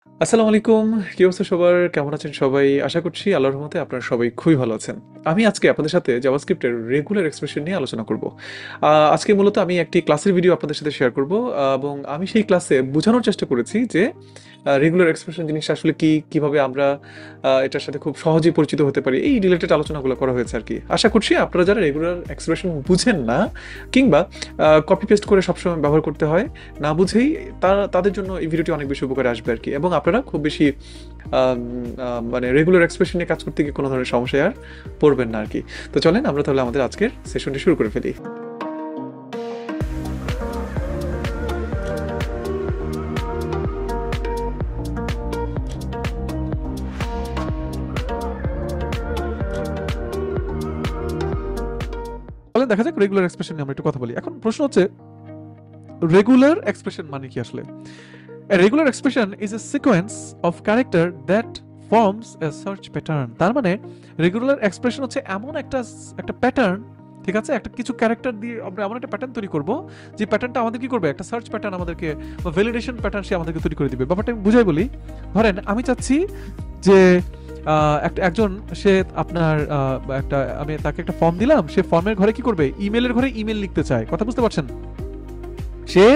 আসসালামু আলাইকুম। কি অবস্থা সবার? কেমন আছেন সবাই? আশা করছি আল্লাহর রহমতে আপনারা সবাই খুবই ভালো আছেন। আমি আজকে আপনাদের সাথে জাভাস্ক্রিপ্টের রেগুলার এক্সপ্রেশন নিয়ে আলোচনা করব। আজকে মূলত আমি একটি ক্লাসের ভিডিও আপনাদের সাথে শেয়ার করব, এবং আমি সেই ক্লাসে বোঝানোর চেষ্টা করেছি যে রেগুলার এক্সপ্রেশন জিনিসটা আসলে কি, কিভাবে আমরা এটার সাথে খুব সহজেই পরিচিত হতে পারি। এই রিলেটেড আলোচনাগুলো করা হয়েছে আরকি। আশা করছি আপনারা যারা রেগুলার এক্সপ্রেশন বুঝেন না, কিংবা কপি পেস্ট করে সবসময় ব্যবহার করতে হয়, না বুঝেই তাদের জন্য এই ভিডিওটি অনেক বেশি উপকারে আসবে আরকি। এবং আপনারা খুব বেশি আম মানে রেগুলার এক্সপ্রেশন নিয়ে কাজ করতে গিয়ে কোনো ধরনের সমস্যায় আর পড়বেন না আরকি। তো চলেন আমরা তাহলে আমাদের আজকের সেশনটি শুরু করে ফেলি। তাহলে দেখা যাক রেগুলার এক্সপ্রেশন নিয়ে আমরা একটু কথা বলি। এখন প্রশ্ন হচ্ছে, রেগুলার এক্সপ্রেশন মানে কি আসলে? A regular expression is a sequence of character that forms a search pattern. তার মানে রেগুলার এক্সপ্রেশন হচ্ছে এমন একটা একটা প্যাটার্ন, ঠিক আছে? একটা কিছু ক্যারেক্টার দিয়ে আমরা এমন একটা প্যাটার্ন তৈরি করব, যে প্যাটার্নটা আমাদের কি করবে, একটা সার্চ প্যাটার্ন আমাদেরকে বা ভ্যালিডেশন প্যাটার্ন সে আমাদেরকে তৈরি করে দিবে। ব্যাপারটা আমি বুঝাই বলি। ধরেন আমি চাচ্ছি যে একজন সে আপনার একটা, আমি তাকে একটা ফর্ম দিলাম, সে ফর্মের ঘরে কি করবে, ইমেলের ঘরে ইমেল লিখতে চায়। কথা বুঝতে পারছেন? সে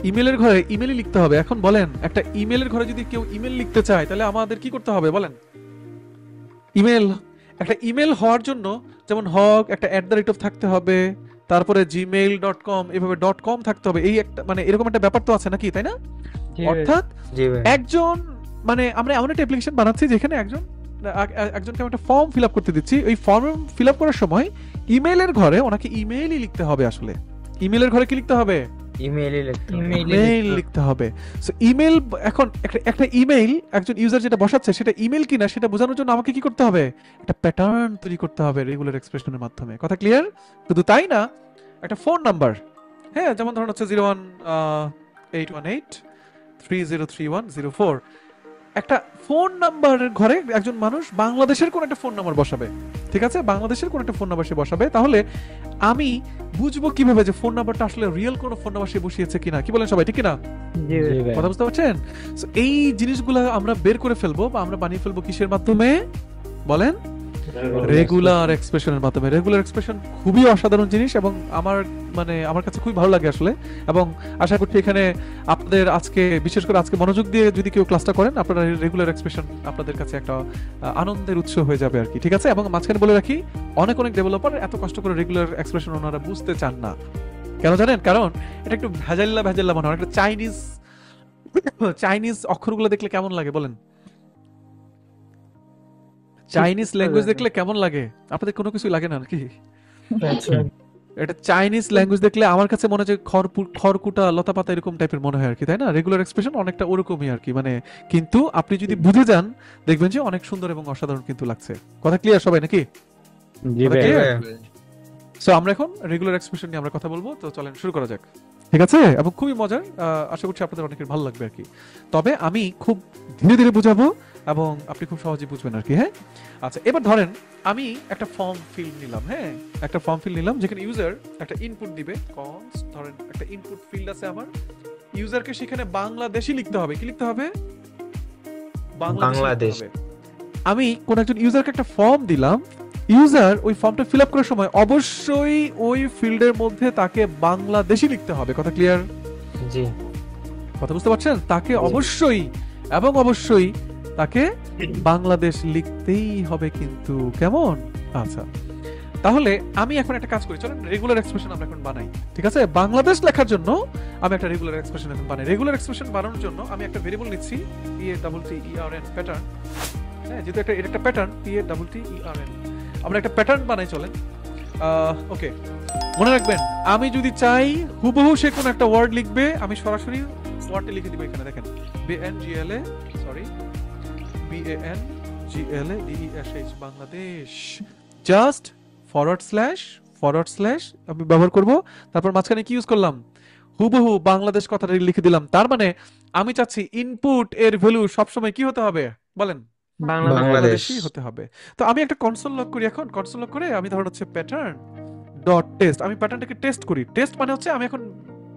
ইমেলের ঘরে ইমেলই লিখতে হবে। এখন বলেন, একটা ইমেলের ঘরে যদি কেউ ইমেল লিখতে চায়, তাহলে আমাদের কি করতে হবে বলেন? ইমেল, একটা ইমেল হওয়ার জন্য যেমন হক একটা @ থাকতে হবে, তারপরে gmail.com, এভাবে .com থাকতে হবে। এই একটা মানে এরকম একটা ব্যাপার তো আছে নাকি, তাই না? জি ভাই। অর্থাৎ জি ভাই। একজন, মানে আমরা এমন একটা অ্যাপ্লিকেশন বানাচ্ছি যেখানে একজনকে আমি একটা ফর্ম ফিল আপ করতে দিচ্ছি। ওই ফর্ম ফিল আপ করার সময় ইমেলের ঘরে ওনাকে ইমেইলই লিখতে হবে। আসলে ইমেলের ঘরে কি লিখতে হবে? ইমেইলই লিখতে হবে। ইমেইল লিখতে হবে। সো ইমেইল, এখন একটা ইমেইল একজন ইউজার যেটা বসাচ্ছে সেটা ইমেইল কিনা সেটা বোঝানোর জন্য আমাকে কি করতে হবে? একটা প্যাটার্ন তৈরি করতে হবে রেগুলার এক্সপ্রেশনের মাধ্যমে। কথা ক্লিয়ার? শুধু তাই না, একটা ফোন নাম্বার, হ্যাঁ, যেমন ধরুন হচ্ছে 01 818 303104, একটা ফোন নাম্বারের ঘরে একজন মানুষ বাংলাদেশের কোন একটা ফোন নাম্বার বসাবে, ঠিক আছে? বাংলাদেশের কোন একটা ফোন নাম্বার সে বসাবে। তাহলে আমি বুঝবো কিভাবে যে ফোন নাম্বারটা আসলে রিয়েল কোন ফোন নাম্বার সে বসিয়েছে কিনা? কি বলেন সবাই, ঠিক কিনা? জি ভাই। কথা বুঝতে পারছেন? So, এই জিনিসগুলো আমরা বের করে ফেলবো বা আমরা বানিয়ে ফেলবো কিসের মাধ্যমে বলেন? রেগুলার এক্সপ্রেশনের মাধ্যমে। রেগুলার এক্সপ্রেশন খুবই অসাধারণ জিনিস, এবং আমার কাছে খুবই ভালো লাগে আসলে। এবং আশা করছি এখানে আপনাদের আজকে, বিশেষ করে আজকে মনোযোগ দিয়ে যদি কেউ ক্লাসটা করেন, আপনারা রেগুলার এক্সপ্রেশন আপনাদের কাছে একটা আনন্দের উৎস হয়ে যাবে আর কি, ঠিক আছে? এবং মাঝখানে বলে রাখি, অনেক অনেক ডেভেলপার এত কষ্ট করে রেগুলার এক্সপ্রেশন ওনারা বুঝতে চান না। কেন জানেন? কারণ এটা একটু ভেজাল্লা ভেজাল্লা মনে হয়, একটা চাইনিজ চাইনিজ অক্ষরগুলো দেখলে কেমন লাগে বলেন? চাইনিজ ল্যাঙ্গুয়েজ দেখলে কেমন লাগে? আপনাদের কোনো কিছুই লাগে না নাকি? আচ্ছা। এটা চাইনিজ ল্যাঙ্গুয়েজ দেখলে আমার কাছে মনে হয় যে খড়কুটা লতাপাতা এরকম টাইপের মনে হয় আর কি, তাই না? রেগুলার এক্সপ্রেশন অনেকটা ওরকমই আর কি, মানে কিন্তু আপনি যদি বুঝে যান দেখবেন যে অনেক সুন্দর এবং অসাধারণ কিন্তু লাগছে। কথা ক্লিয়ার সবাই নাকি? জি কথা ভাই। ক্লিয়ার? সো আমরা এখন রেগুলার এক্সপ্রেশন নিয়ে আমরা কথা বলবো, তো চলেন শুরু করা যাক। ঠিক আছে? এবং খুবই মজার, আশা করছি আপনাদের অনেকের ভালো লাগবে আর কি। তবে আমি খুব ধীরে ধীরে বুঝাবো এবং আপনি খুব সহজেই বুঝবেন আর কি, হ্যাঁ? আচ্ছা, এবার ধরেন আমি একটা ফর্ম ফিল নিলাম, হ্যাঁ? একটা ফর্ম ফিল নিলাম যেখানে ইউজার একটা ইনপুট দিবে, ধরেন একটা ইনপুট ফিল্ড আছে আমার। ইউজারকে সেখানে বাংলাদেশি লিখতে হবে। কি লিখতে হবে? বাংলাদেশ। আমি কোন একজন ইউজারকে একটা ফর্ম দিলাম, ইউজার ওই ফর্মটা ফিল আপ করার সময় অবশ্যই ওই ফিল্ডের মধ্যে তাকে বাংলাদেশি লিখতে হবে। কথা ক্লিয়ার? জি। কথা বুঝতে পারছেন? তাকে অবশ্যই এবং অবশ্যই তাকে বাংলাদেশ লিখতেই হবে কিন্তু, কেমন? আচ্ছা, তাহলে আমি এখন একটা কাজ করি, চলেন রেগুলার এক্সপ্রেশন আমরা এখন বানাই। ঠিক আছে? বাংলাদেশ লেখার জন্য আমি একটা রেগুলার এক্সপ্রেশন এখন বানাই। রেগুলার এক্সপ্রেশন বানানোর জন্য আমি একটা ভেরিয়েবল নিচ্ছি, PATTERN, প্যাটার্ন। হ্যাঁ, যেহেতু এটা একটা প্যাটার্ন, PATTERN, আমরা একটা প্যাটার্ন বানাই, চলেন। ওকে, মনে রাখবেন, আমি যদি চাই হুবহু সে কোন একটা ওয়ার্ড লিখবে, আমি সরাসরি ওয়ার্ডটা লিখে দিব এখানে। দেখেন, BANGLA Bangladesh, just forward slash আমি ব্যবহার করব। তারপর মাঝখানে কি ইউজ করলাম? হুবহু বাংলাদেশ কথাটা লিখে দিলাম। তার মানে আমি চাচ্ছি ইনপুট এর ভ্যালু সবসময় কি হতে হবে বলেন? বাংলাদেশী হতে হবে। তো আমি একটা কনসোল লগ করি। এখন কনসোল লগ করে আমি ধরুন হচ্ছে প্যাটার্ন ডট টেস্ট, আমি প্যাটার্নটাকে টেস্ট করি। টেস্ট মানে হচ্ছে আমি এখন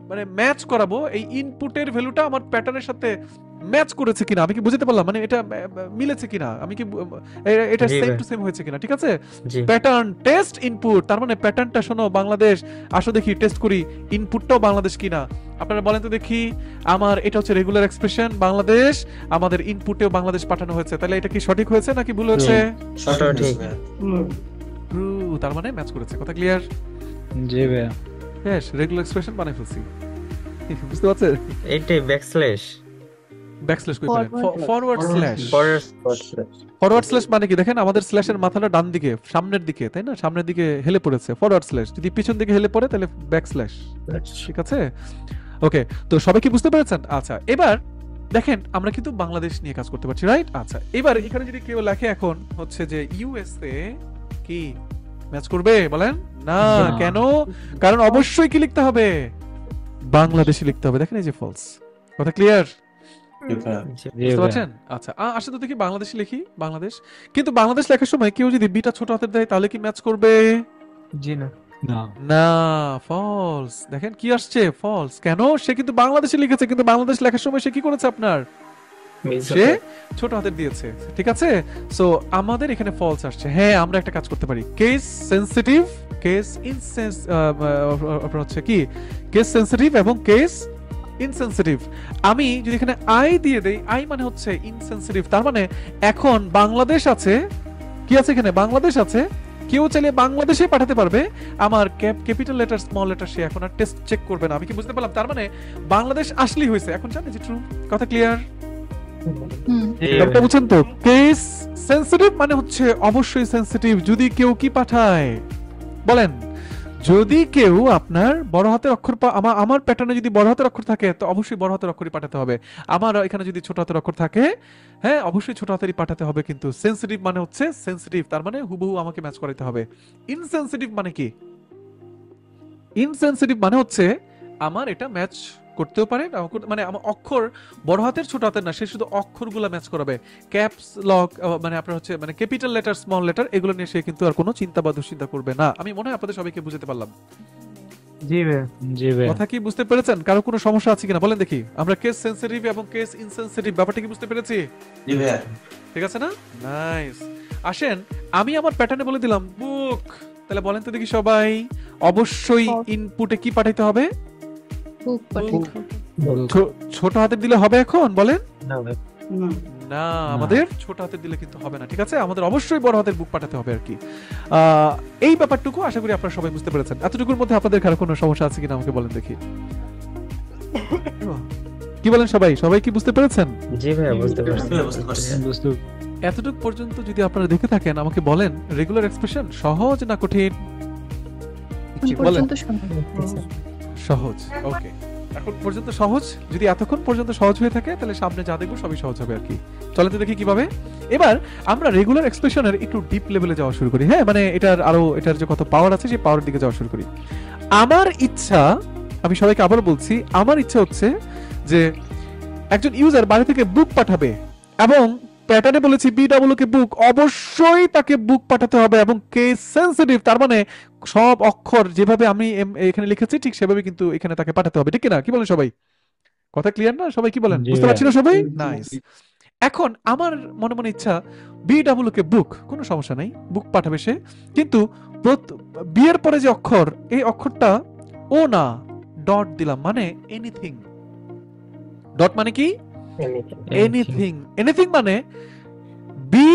মানে ম্যাচ করাবো এই ইনপুটের ভ্যালুটা আমার প্যাটার্নের সাথে ম্যাচ করেছে কিনা, আমি কি বুঝতে পারলাম, মানে এটা মিলেছে কিনা, আমি কি এটা জি সেম ভাই টু সেম হয়েছে কিনা, ঠিক আছে। জি প্যাটার্ন টেস্ট ইনপুট, তার মানে প্যাটার্নটা শোনো বাংলাদেশ, আসো দেখি টেস্ট করি ইনপুটটাও বাংলাদেশ কিনা। আপনারা বলেন তো দেখি, আমার এটা হচ্ছে রেগুলার এক্সপ্রেশন বাংলাদেশ, আমাদের ইনপুটেও বাংলাদেশ পাঠানো হয়েছে, তাহলে এটা কি সঠিক হয়েছে নাকি ভুল হয়েছে? সঠিক ট্রু, তার মানে ম্যাচ করেছে, কথা ক্লিয়ার। জি ভাই বেশ, রেগুলার এক্সপ্রেশন বানাই ফেলছি, বুঝতে পারছেন। এইটাই ব্যাকস্ল্যাশ ব্যাকস্ল্যাশ কই পেলেন, ফরওয়ার্ড স্ল্যাশ। পরের ফরওয়ার্ড স্ল্যাশ মানে কি দেখেন, আমাদের স্ল্যাশের মাথাটা ডান দিকে সামনের দিকে, তাই না, সামনের দিকে হেলে পড়েছে, ফরওয়ার্ড স্ল্যাশ। যদি পিছন দিকে হেলে পড়ে তাহলে ব্যাক স্ল্যাশ, ঠিক আছে। ওকে, তো সবাই কি বুঝতে পেরেছেন? আচ্ছা, এবার দেখেন আমরা কিন্তু বাংলাদেশ নিয়ে কাজ করতে পারছি, রাইট। আচ্ছা, এবার এখানে যদি কেউ লেখে এখন হচ্ছে যে ইউএসএ, কি ম্যাচ করবে বলেন? না, না। কেন? কারণ অবশ্যই কি লিখতে হবে, বাংলাদেশি লিখতে হবে। দেখেন এই যে ফলস, কথা ক্লিয়ার, জি বুঝতে ভাই পারছেন? আচ্ছা, আসলে তো দেখি বাংলাদেশি লিখি, বাংলাদেশ। কিন্তু বাংলাদেশ লেখার সময় কেউ যদি বিটা ছোট হাতের দেয় তাহলে কি ম্যাচ করবে? জি না না, ফলস। দেখেন কি আসছে, ফলস। কেন? সে কিন্তু বাংলাদেশে লিখেছে, কিন্তু বাংলাদেশ লেখার সময় সে কি করেছে আপনার, সে ছোট হাতের দিয়েছে, ঠিক আছে। সো আমাদের এখানে ফলস আসছে। হ্যাঁ, আমরা একটা কাজ করতে পারি, কেস সেনসিটিভ, কেস ইনসেন্স, আপনার হচ্ছে কি কেস সেনসিটিভ এবং কেস ইনসেনসিটিভ। আমি যদি এখানে আই দিয়ে দেই, আই মানে হচ্ছে ইনসেনসিটিভ, তার মানে এখন বাংলাদেশ আছে, কি আছে এখানে, বাংলাদেশ আছে। কেউ চাইলে বাংলাদেশে পাঠাতে পারবে, আমার ক্যাপিটাল লেটার স্মল লেটার সে এখন আর টেস্ট চেক করবে না। আমি কি বুঝতে পারলাম? তার মানে বাংলাদেশ আসলেই হয়েছে, এখন জানেন যে ট্রু, কথা ক্লিয়ার। ব্যাপারটা বুঝছেন তো? কেস সেনসিটিভ মানে হচ্ছে অবশ্যই সেনসিটিভ যদি কেউ কি পাঠায়, বলেন। যদি কেউ আপনার বড় হাতের অক্ষর আমার প্যাটার্নে যদি বড় হাতের অক্ষর থাকে তো অবশ্যই বড় হাতের অক্ষরই পাঠাতে হবে। আমার এখানে যদি ছোট হাতের অক্ষর থাকে, হ্যাঁ অবশ্যই ছোট হাতেরই পাঠাতে হবে। কিন্তু সেনসিটিভ মানে হচ্ছে সেনসিটিভ, তার মানে হুবহু আমাকে ম্যাচ করাতে হবে। ইনসেনসিটিভ মানে কি? ইনসেনসিটিভ মানে হচ্ছে আমার এটা ম্যাচ করতেও পারে না, মানে আমার অক্ষর বড় হাতের ছোট হাতের না, সে শুধু অক্ষরগুলো ম্যাচ করাবে। ক্যাপস লক, মানে আপনার হচ্ছে মানে ক্যাপিটাল লেটার স্মল লেটার এগুলো নিয়ে সে কিন্তু আর কোনো চিন্তা বা দুশ্চিন্তা করবে না। আমি মনে হয় আপনাদের সবাইকে বুঝতে পারলাম। জি ভাই কথা কি বুঝতে পেরেছেন? কারো কোনো সমস্যা আছে কিনা বলেন দেখি। আমরা কেস সেনসিটিভ এবং কেস ইনসেনসিটিভ ব্যাপারটা কি বুঝতে পেরেছি? ঠিক আছে না? নাইস। আসেন আমি আমার প্যাটার্নে বলে দিলাম বুক, তাহলে বলেন তো দেখি সবাই, অবশ্যই ইনপুটে কি পাঠাইতে হবে? ছোট হাতের দিলে হবে এখন, বলেন। না ভাই না, আমাদের ছোট হাতের দিলে কিন্তু হবে না, ঠিক আছে। আমাদের অবশ্যই বড় হাতের বুক পাঠাতে হবে আর কি। এই ব্যাপারটুকু আশা করি আপনারা সবাই বুঝতে পেরেছেন। এতটুকুর মধ্যে আপনাদের কারো কোনো সমস্যা আছে কিনা আমাকে বলেন দেখি। কি বলেন সবাই, সবাই কি বুঝতে পেরেছেন? জি ভাই বুঝতে পারছি এতটুকু পর্যন্ত যদি আপনারা দেখে থাকেন আমাকে বলেন, রেগুলার এক্সপ্রেশন সহজ না কঠিন? বলেন। সহজ, ওকে। এখন পর্যন্ত সহজ। যদি এতক্ষণ পর্যন্ত সহজ হয়ে থাকে তাহলে সামনে যা দেখবো সবই সহজ হবে আর কি। চলেন তো দেখি কিভাবে। এবার আমরা রেগুলার এক্সপ্রেশনের একটু ডিপ লেভেলে যাওয়া শুরু করি। হ্যাঁ, মানে এটার যে কত পাওয়ার আছে সেই পাওয়ারের দিকে যাওয়া শুরু করি। আমার ইচ্ছা, আমি সবাইকে আবার বলছি, আমার ইচ্ছা হচ্ছে যে একজন ইউজার বাড়ি থেকে বুক পাঠাবে এবং প্যাটার্নে বলেছি বিডব্লিউ কে বুক, অবশ্যই তাকে বুক পাঠাতে হবে এবং কেস সেনসিটিভ, তার মানে সব অক্ষর যেভাবে আমি এখানে লিখেছি ঠিক সেভাবে কিন্তু এখানে তাকে পাঠাতে হবে, ঠিক কি না? কি বলেন সবাই? কথা ক্লিয়ার না? সবাই কি বলেন? বুঝতে পারছি না সবাই? নাইস। এখন আমার মনে মনে ইচ্ছা বিডব্লিউ কে বুক, কোনো সমস্যা নাই, বুক পাঠাবে সে। কিন্তু বি এর পরে যে অক্ষর, এই অক্ষরটা ও না, ডট দিলাম, মানে এনিথিং। ডট মানে কি? এনিথিং। এনিথিং মানে বি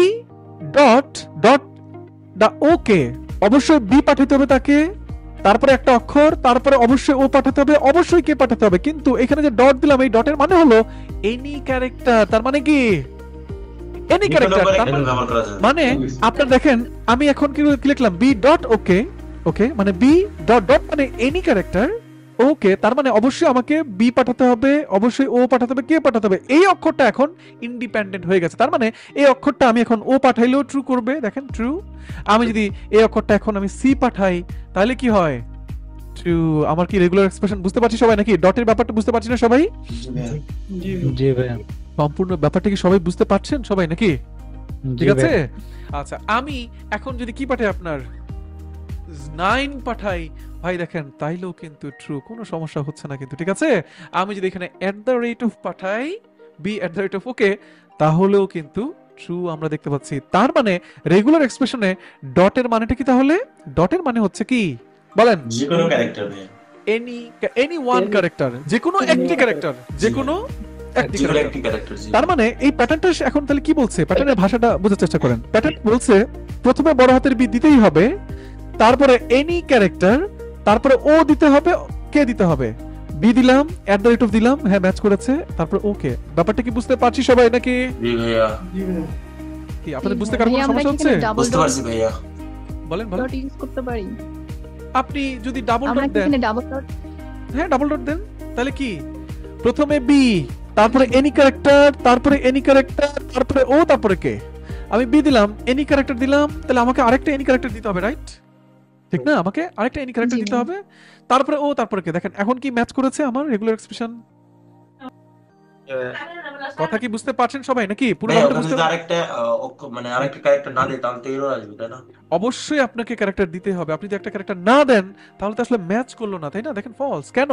ডট ডট দা ওকে, অবশ্যই বি পাঠাতে হবে তাকে, তারপরে একটা অক্ষর, তারপরে অবশ্যই ও পাঠাতে হবে, অবশ্যই কে পাঠাতে হবে। কিন্তু এখানে যে ডট দিলাম, এই ডটের মানে হলো এনি ক্যারেক্টার। তার মানে কি? Any character. মানে আপনারা দেখেন আমি এখন কি লিখলাম, বি ডট ওকে, ওকে মানে বি ডট ডট মানে এনি ক্যারেক্টার, ওকে তার মানে অবশ্যই আমাকে বি পাঠাতে হবে, অবশ্যই ও পাঠাতে হবে, কে পাঠাতে হবে। এই অক্ষরটা এখন ইন্ডিপেন্ডেন্ট হয়ে গেছে, তার মানে এই অক্ষরটা আমি এখন ও পাঠাইলেও ট্রু করবে, দেখেন ট্রু। আমি যদি এই অক্ষরটা এখন আমি সি পাঠাই তাহলে কি হয়? ট্রু। আমার কি রেগুলার এক্সপ্রেশন বুঝতে পারছি সবাই নাকি? ডটের ব্যাপারটা বুঝতে পারছি না সবাই? জি ভাই সম্পূর্ণ ব্যাপারটা কি সবাই বুঝতে পারছেন সবাই নাকি? ঠিক আছে। আচ্ছা, আমি এখন যদি কি পাঠাই, আপনার 9 পাঠাই, ভাই দেখেন তাইলেও কিন্তু ট্রু, কোনো সমস্যা হচ্ছে না কিন্তু, ঠিক আছে। আমি যদি এখানে @ পাঠাই, B at the rate of okay, তাহলেও কিন্তু ট্রু আমরা দেখতে পাচ্ছি। তার মানে রেগুলার এক্সপ্রেশনে ডটের মানেটা কি তাহলে? ডটের মানে হচ্ছে কি বলেন? যে কোনো ক্যারেক্টার ভাই, এনি ওয়ান ক্যারেক্টার, যে কোনো একটি ক্যারেক্টার, যে কোনো একটি যে কোনো ক্যারেক্টার। একটি ক্যারেক্টার। তার মানে এই প্যাটার্নটা এখন তাহলে কি বলছে? প্যাটার্নের ভাষাটা বোঝার চেষ্টা করেন। প্যাটার্ন বলছে প্রথমে বড় হাতের বি দিতেই হবে, তারপরে এনি ক্যারেক্টার, তারপরে ও দিতে হবে, কে দিতে হবে, বি দিলাম, এট দ্য রেট অফ দিলাম, হ্যাঁ ম্যাচ করেছে, তারপর ওকে। ব্যাপারটা কি বুঝতে পারছি সবাই নাকি? জি ভাইয়া, কি আপনাদের বুঝতে কারো কোনো সমস্যা হচ্ছে? বুঝতে পারছি ভাইয়া। বলেন বলেন। ডট ইউজ করতে পারি আপনি যদি ডাবল আমরা ডট কি দেন, এখানে ডাবল ডট? হ্যাঁ ডাবল ডট দেন, তাহলে কি প্রথমে বি, তারপরে এনি ক্যারেক্টার, তারপরে এনি ক্যারেক্টার, তারপরে ও, তারপরে কে। আমি বি দিলাম, এনি ক্যারেক্টার দিলাম, তাহলে আমাকে আরেকটা এনি ক্যারেক্টার দিতে হবে, রাইট? ঠিক না? আমাকে আরেকটা এনি ক্যারেক্টার জি। দিতে হবে, তারপরে ও, তারপরে কে। দেখেন এখন কি ম্যাচ করেছে আমার রেগুলার এক্সপ্রেশন? কথা কি বুঝতে পারছেন সবাই নাকি? পুরো ভাইয়া ব্যাপারটা ওখানে বুঝতে যদি আরেকটা মানে আরেকটা ক্যারেক্টার না দেয় তাহলে তো এরর আসবে, তাই না? অবশ্যই আপনাকে ক্যারেক্টার দিতে হবে। আপনি যদি একটা ক্যারেক্টার না দেন তাহলে তো আসলে ম্যাচ করলো না, তাই না? দেখেন ফলস কেন?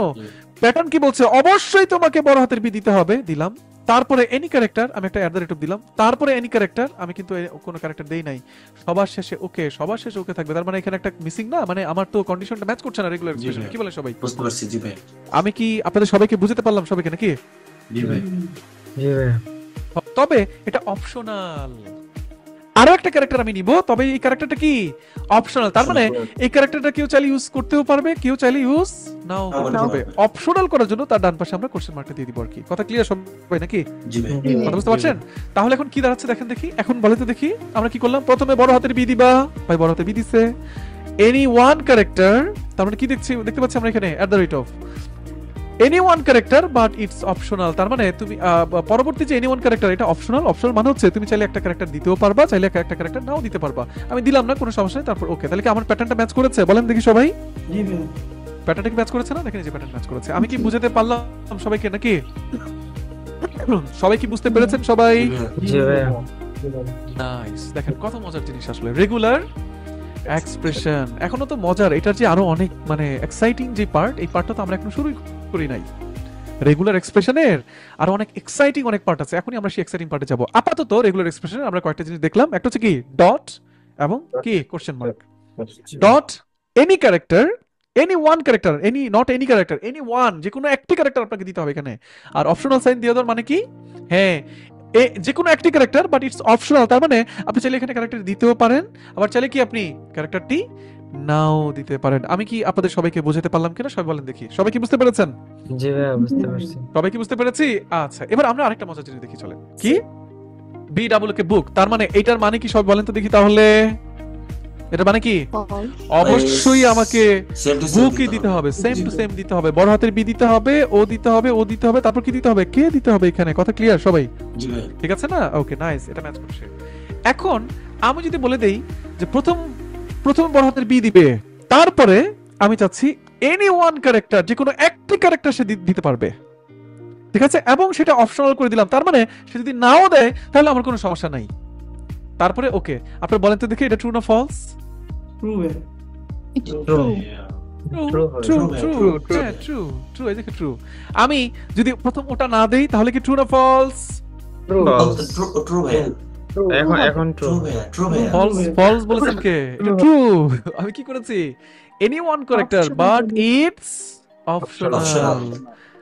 প্যাটার্ন কি বলছে? অবশ্যই তোমাকে বড় হাতের বি দিতে হবে, দিলাম। তারপরে এনি ক্যারেক্টার, আমি একটা এট দ্য রেট অফ দিলাম, তারপরে এনি ক্যারেক্টার, আমি কিন্তু কোনো ক্যারেক্টার দেই নাই, সবার শেষে ওকে, সবার শেষে ওকে থাকবে। তার মানে এখানে একটা মিসিং না, মানে আমার তো কন্ডিশনটা ম্যাচ করছে না রেগুলার এক্সপ্রেশন। ভাই। কি বলেন সবাই? বুঝতে পারছি। জি ভাই, আমি কি আপনাদের সবাইকে বুঝাতে পারলাম সবাইকে নাকি? জি ভাই। জি ভাই তবে এটা অপশনাল। আরো একটা ক্যারেক্টার আমি নিব, তবে এই ক্যারেক্টারটা কি অপশনাল। তার মানে এই ক্যারেক্টারটা কেউ চাইলে ইউজ করতেও পারবে, কেউ চাইলে ইউজ নাও করতে পারবে। অপশনাল করার জন্য তার ডান পাশে আমরা কোশ্চেন মার্কটা দিয়ে দিব আর কি। কথা ক্লিয়ার সবাই নাকি? জি ভাই, কথা বুঝতে পারছেন? তাহলে এখন কি দাঁড়াচ্ছে দেখেন দেখি, এখন বলে তো দেখি আমরা কি করলাম। প্রথমে বড় হাতের বি দিবা, ভাই বড় হাতের বি দিছে, এনি ওয়ান ক্যারেক্টার, তার মানে কি দেখতে পাচ্ছি আমরা এখানে এট the rate of any one character but it's optional. তার মানে তুমি পরবর্তী যে এনি ওয়ান ক্যারেক্টার, এটা অপশনাল। অপশনাল মানে হচ্ছে তুমি চাইলে একটা ক্যারেক্টার দিতেও পারবা, চাইলে একটা ক্যারেক্টার নাও দিতে পারবা। আমি দিলাম না, কোনো সমস্যা নেই, তারপর ওকে। তাহলে কি আমার প্যাটার্নটা ম্যাচ করেছে? বলেন দেখি সবাই। প্যাটার্নটা কি ম্যাচ করেছে না? দেখেন এই যে প্যাটার্ন ম্যাচ করেছে। আমি কি বুঝাতে পারলাম সবাইকে নাকি? সবাই কি বুঝতে পেরেছেন সবাই? জি ভাই নাইস। দেখেন কত মজার জিনিস আসলে রেগুলার এক্সপ্রেশন। এখনো তো মজার, এটার যে আরো অনেক মানে এক্সাইটিং যে পার্ট, এই পার্টটা তো আমরা এখনো শুরুই করি নাই। রেগুলার এক্সপ্রেশনের আরো অনেক এক্সাইটিং অনেক পার্ট আছে, এখনই আমরা সেই এক্সাইটিং পার্টে যাব। আপাতত রেগুলার এক্সপ্রেশনে আমরা কয়েকটা জিনিস দেখলাম। একটা হচ্ছে কি ডট এবং কি question mark. Dot any character, any one character, any not any character, any one, যে কোনো একটি ক্যারেক্টার আপনাকে দিতে হবে এখানে। আর অপশনাল সাইন দিয়ে দেওয়ার মানে কি? হ্যাঁ, যে কোনো একটি ক্যারেক্টার বাট ইটস অপশনাল। তার মানে আপনি চাইলে এখানে ক্যারেক্টার দিতেও পারেন, আবার চাইলে কি আপনি ক্যারেক্টারটি নাও দিতে পারেন। আমি কি আপনাদের সবাইকে বোঝাতে পারলাম কিনা সবাই বলেন দেখি। সবাই কি বুঝতে পেরেছেন? জি ভাই বুঝতে পারছি সবাই কি বুঝতে পেরেছি? আচ্ছা, এবার আমরা আরেকটা মজার জিনিস দেখি, চলেন। কি বি ডাবল কে বুক, তার মানে এটার মানে কি সবাই বলেন তো দেখি তাহলে। এটা মানে কি? অবশ্যই আমাকে বুকই দিতে হবে, সেম টু সেম দিতে হবে। বড় হাতের বি দিতে হবে, ও দিতে হবে, ও দিতে হবে, তারপর কি দিতে হবে? কে দিতে হবে এখানে। কথা ক্লিয়ার সবাই? জি ভাই। ঠিক আছে না? ওকে নাইস, এটা ম্যাচ করছে। এখন আমি যদি বলে দেই যে প্রথম বড় হাতের বি দিবে, তারপরে আমি চাচ্ছি এনি ওয়ান ক্যারেক্টার, যে কোনো একটি ক্যারেক্টার সে দিতে পারবে, ঠিক আছে, এবং সেটা অপশনাল করে দিলাম। তার মানে সে যদি নাও দেয় তাহলে আমার কোনো সমস্যা নাই। তারপরে ওকে। আপনি বলেন তো দেখি এটা ট্রু না ফলস? True true. আমি যদি প্রথম ওটা না দেই তাহলে কি ট্রু না ফলস? ট্রু ভাইয়া, এখন ট্রু ফলস বলেছেন কে? এটা ট্রু। আমি কি করেছি? Any one character but it's optional.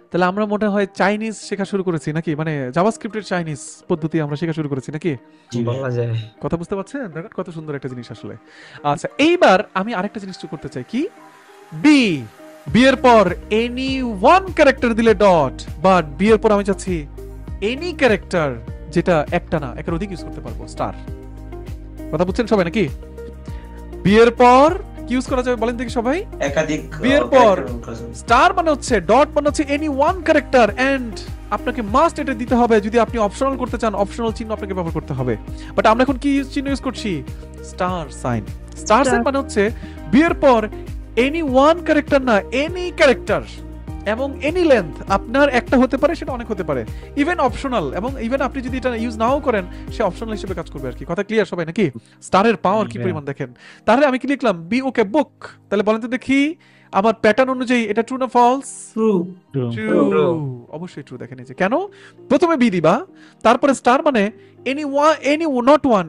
তাহলে আমরা মনে হয় চাইনিজ শেখা শুরু করেছি নাকি, মানে জাভাস্ক্রিপ্টের চাইনিজ পদ্ধতি আমরা শেখা শুরু করেছি নাকি? বলা যায় কথা বুঝতে পারছেন? দেখেন কত সুন্দর একটা জিনিস আসলে। আচ্ছা, এইবার আমি আরেকটা জিনিস করতে চাই। কি বি এর পর এনি ওয়ান ক্যারেক্টার দিলে ডট, বাট বি এর পর আমি চাচ্ছি এনি ক্যারেক্টার যেটা একটা না একের অধিক ইউজ করতে পারবো, স্টার। কথা বুঝছেন সবাই নাকি? বি এর পর কি ইউজ করা যাবে বলেন দেখি সবাই। একাধিক বি এর পর স্টার মানে হচ্ছে, ডট মানে হচ্ছে এনি ওয়ান ক্যারেক্টার, এন্ড আপনাকে মাস্ট এটা দিতে হবে। যদি আপনি অপশনাল করতে চান, অপশনাল চিহ্ন আপনাকে ব্যবহার করতে হবে। বাট আমরা এখন কি চিহ্ন ইউজ করছি? Star sign. স্টার সাইন মানে হচ্ছে বি এর পর এনি ওয়ান ক্যারেক্টার না, এনি ক্যারেক্টার এবং এনি লেন্থ। আপনার একটা হতে পারে, সেটা অনেক হতে পারে, ইভেন অপশনাল, এবং ইভেন আপনি যদি এটা ইউজ নাও করেন সে অপশনাল হিসেবে কাজ করবে আর কি। কথা ক্লিয়ার সবাই নাকি? স্টারের পাওয়ার কি পরিমাণ দেখেন। তাহলে আমি কি লিখলাম? বি ওকে বুক। তাহলে বলেন তো দেখি আমার প্যাটার্ন অনুযায়ী এটা ট্রু না ফলস? ট্রু ট্রু, অবশ্যই ট্রু। দেখেন এই যে কেন, প্রথমে বি দিবা, তারপরে স্টার মানে any not one,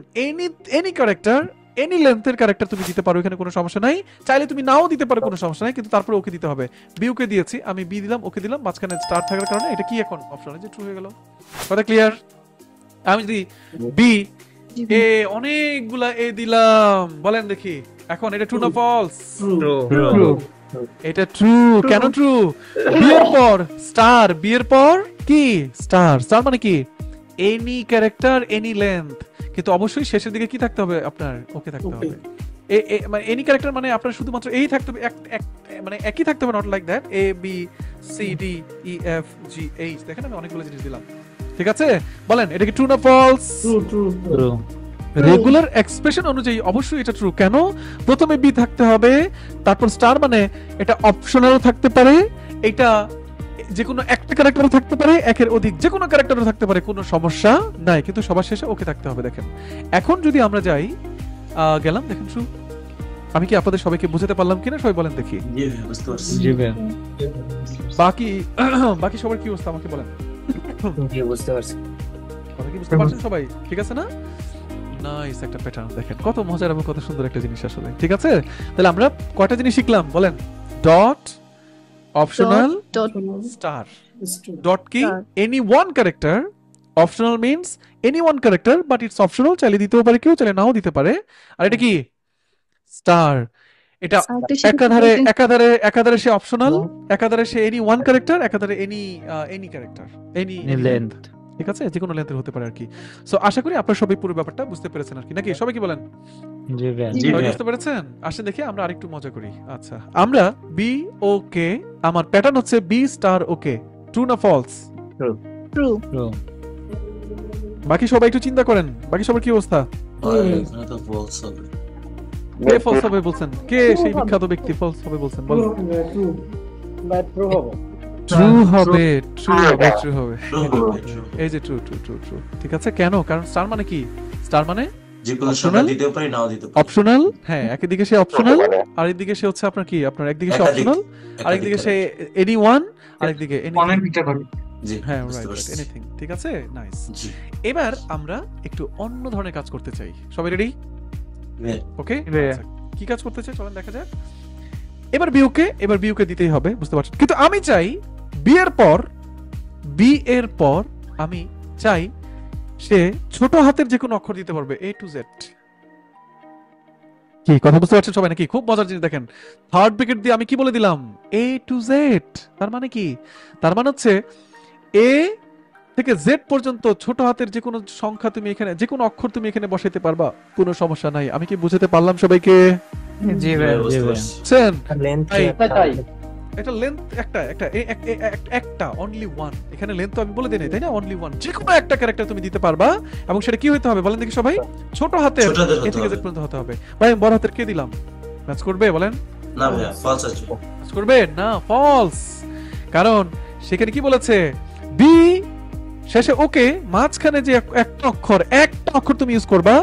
any character, any লেন্থের ক্যারেক্টার তুমি দিতে পারো, এখানে কোনো সমস্যা নাই। চাইলে তুমি নাও দিতে পারো, কোনো সমস্যা নাই, কিন্তু তারপরে ওকে দিতে হবে। বি ওকে দিয়েছি, আমি বি দিলাম, ওকে দিলাম, মাঝখানে স্টার থাকার কারণে এটা কি এখন অপশনে যে ট্রু হয়ে গেল। কথা ক্লিয়ার? আমি যদি বি এ অনেকগুলা এ দিলাম, বলেন দেখি এখন এটা ট্রু না ফলস? ট্রু এটা ট্রু। কেন ট্রু? বি এর পর স্টার, বি এর পর কি স্টার, স্টার মানে কি এনি ক্যারেক্টার, এনি লেন্থ, কিন্তু অবশ্যই শেষের দিকে কি থাকতে হবে আপনার? ওকে থাকতে হবে। মানে এনি ক্যারেক্টার মানে আপনার শুধুমাত্র এই থাকতে হবে, মানে একই থাকতে হবে, not like that A B C D E F G H. দেখেন আমি অনেকগুলো জিনিস দিলাম, ঠিক আছে? বলেন এটা কি ট্রু না ফলস? ট্রু রেগুলার এক্সপ্রেশন অনুযায়ী অবশ্যই এটা ট্রু। কেন? প্রথমে বি থাকতে হবে, তারপর স্টার মানে এটা অপশনালও থাকতে পারে, এটা যে কোনো একটা ক্যারেক্টারও থাকতে পারে, একের অধিক যে কোনো ক্যারেক্টারও থাকতে পারে, কোনো সমস্যা নাই, কিন্তু সবার শেষে ওকে থাকতে হবে। দেখেন এখন যদি আমরা যাই গেলাম, দেখেন ট্রু। আমি কি আপনাদের সবাইকে বুঝাতে পারলাম কিনা সবাই বলেন দেখি। জি ভাই, বুঝতে পারছি। জি ভাই বাকি বাকি সবার কি অবস্থা আমাকে বলেন। জি বুঝতে পারছি। কথা কি বুঝতে পারছেন সবাই? ঠিক আছে না? নাইস একটা প্যাটার্ন, দেখেন কত মজার এবং কত সুন্দর একটা জিনিস আসলে। ঠিক আছে, তাহলে আমরা কয়টা জিনিস শিখলাম বলেন? Dot, optional, star. ডট কি? Any one character. Optional means any one character, but it's optional, চাইলে দিতেও পারে কেউ, চাইলে নাও দিতে পারে। আর এটা কি? স্টার। এটা একাধারে সে অপশনাল, একাধারে সে এনি ওয়ান ক্যারেক্টার, একাধারে এনি ক্যারেক্টার, এনি লেন্থ। ঠিক আছে, যে কোনো লেন্থের হতে পারে আর কি। সো আশা করি আপনারা সবাই পুরো ব্যাপারটা বুঝতে পেরেছেন আর কি, নাকি সবাই কি বলেন? জি ভাই জি সবাই ভাই। বুঝতে পেরেছেন? আসেন দেখি আমরা আরেকটু মজা করি। আচ্ছা, আমরা বি ওকে, আমার প্যাটার্ন হচ্ছে বি স্টার ওকে, ট্রু না ফলস? ট্রু। বাকি সবাই একটু চিন্তা করেন, বাকি সবার কি অবস্থা? ভাই, এখানে তো false হবে। কে ফলস হবে বলছেন? কে সেই বিখ্যাত ব্যক্তি ফলস হবে বলছেন? বল। ট্রু হবে, ট্রু হবে, ট্রু হবে। True হবে ভাই, true। এই যে ট্রু ট্রু ট্রু ট্রু। ঠিক আছে, কেন? কারণ স্টার মানে কি? স্টার মানে যে কোনো Optional? সংখ্যা দিতেও পারি, নাও দিতে পারি। অপশনাল। হ্যাঁ, একদিকে সে অপশনাল, আরেকদিকে সে হচ্ছে আপনার কি, আপনার একদিকে সে একাধিক- অপশনাল, আরেকদিকে সে এনি ওয়ান, আরেকদিকে এনি। জি, হ্যাঁ, বুঝতে রাইট, পারছি। এনিথিং। ঠিক আছে, নাইস। জি এবার আমরা একটু অন্য ধরনের কাজ করতে চাই। সবাই রেডি? ভাই, ওকে, Yeah. কি কাজ করতে চাই চলেন দেখা যাক। এবার বিউকে দিতেই হবে, বুঝতে পারছেন? কিন্তু আমি চাই বি এর পর আমি চাই সে ছোট হাতের যে কোনো অক্ষর দিতে পারবে, এ টু জেড। কি কথা বুঝতে পারছেন সবাই নাকি? খুব মজার জিনিস দেখেন, থার্ড ব্র্যাকেট দিয়ে আমি কি বলে দিলাম? এ টু জেড। তার মানে কি? তার মানে হচ্ছে এ থেকে জেড পর্যন্ত ছোট হাতের যে কোনো সংখ্যা তুমি এখানে, যে কোনো অক্ষর তুমি এখানে বসাইতে পারবা, কোনো সমস্যা নাই। আমি কি বুঝাতে পারলাম সবাইকে? জি ভাই বুঝতে পারছি। বুঝছেন? লেন্থ এটা লেন্থ একটা অনলি ওয়ান। এখানে লেন্থ তো আমি বলে দিই নাই, তাই না? অনলি ওয়ান, যে কোনো একটা ক্যারেক্টার তুমি দিতে পারবা, এবং সেটা কি হতে হবে বলেন দেখি সবাই? ছোট হাতের ছোট হাতের এ হতে থেকে হবে। জেড পর্যন্ত হতে হবে। ভাই আমি বড় হাতের কে দিলাম? ম্যাচ করবে বলেন? না ভাইয়া, false আছে। ম্যাচ করবে না, ফলস। কারণ সেখানে কি বলেছে? বি শেষে ওকে, মাঝখানে যে একটা অক্ষর তুমি ইউজ করবা,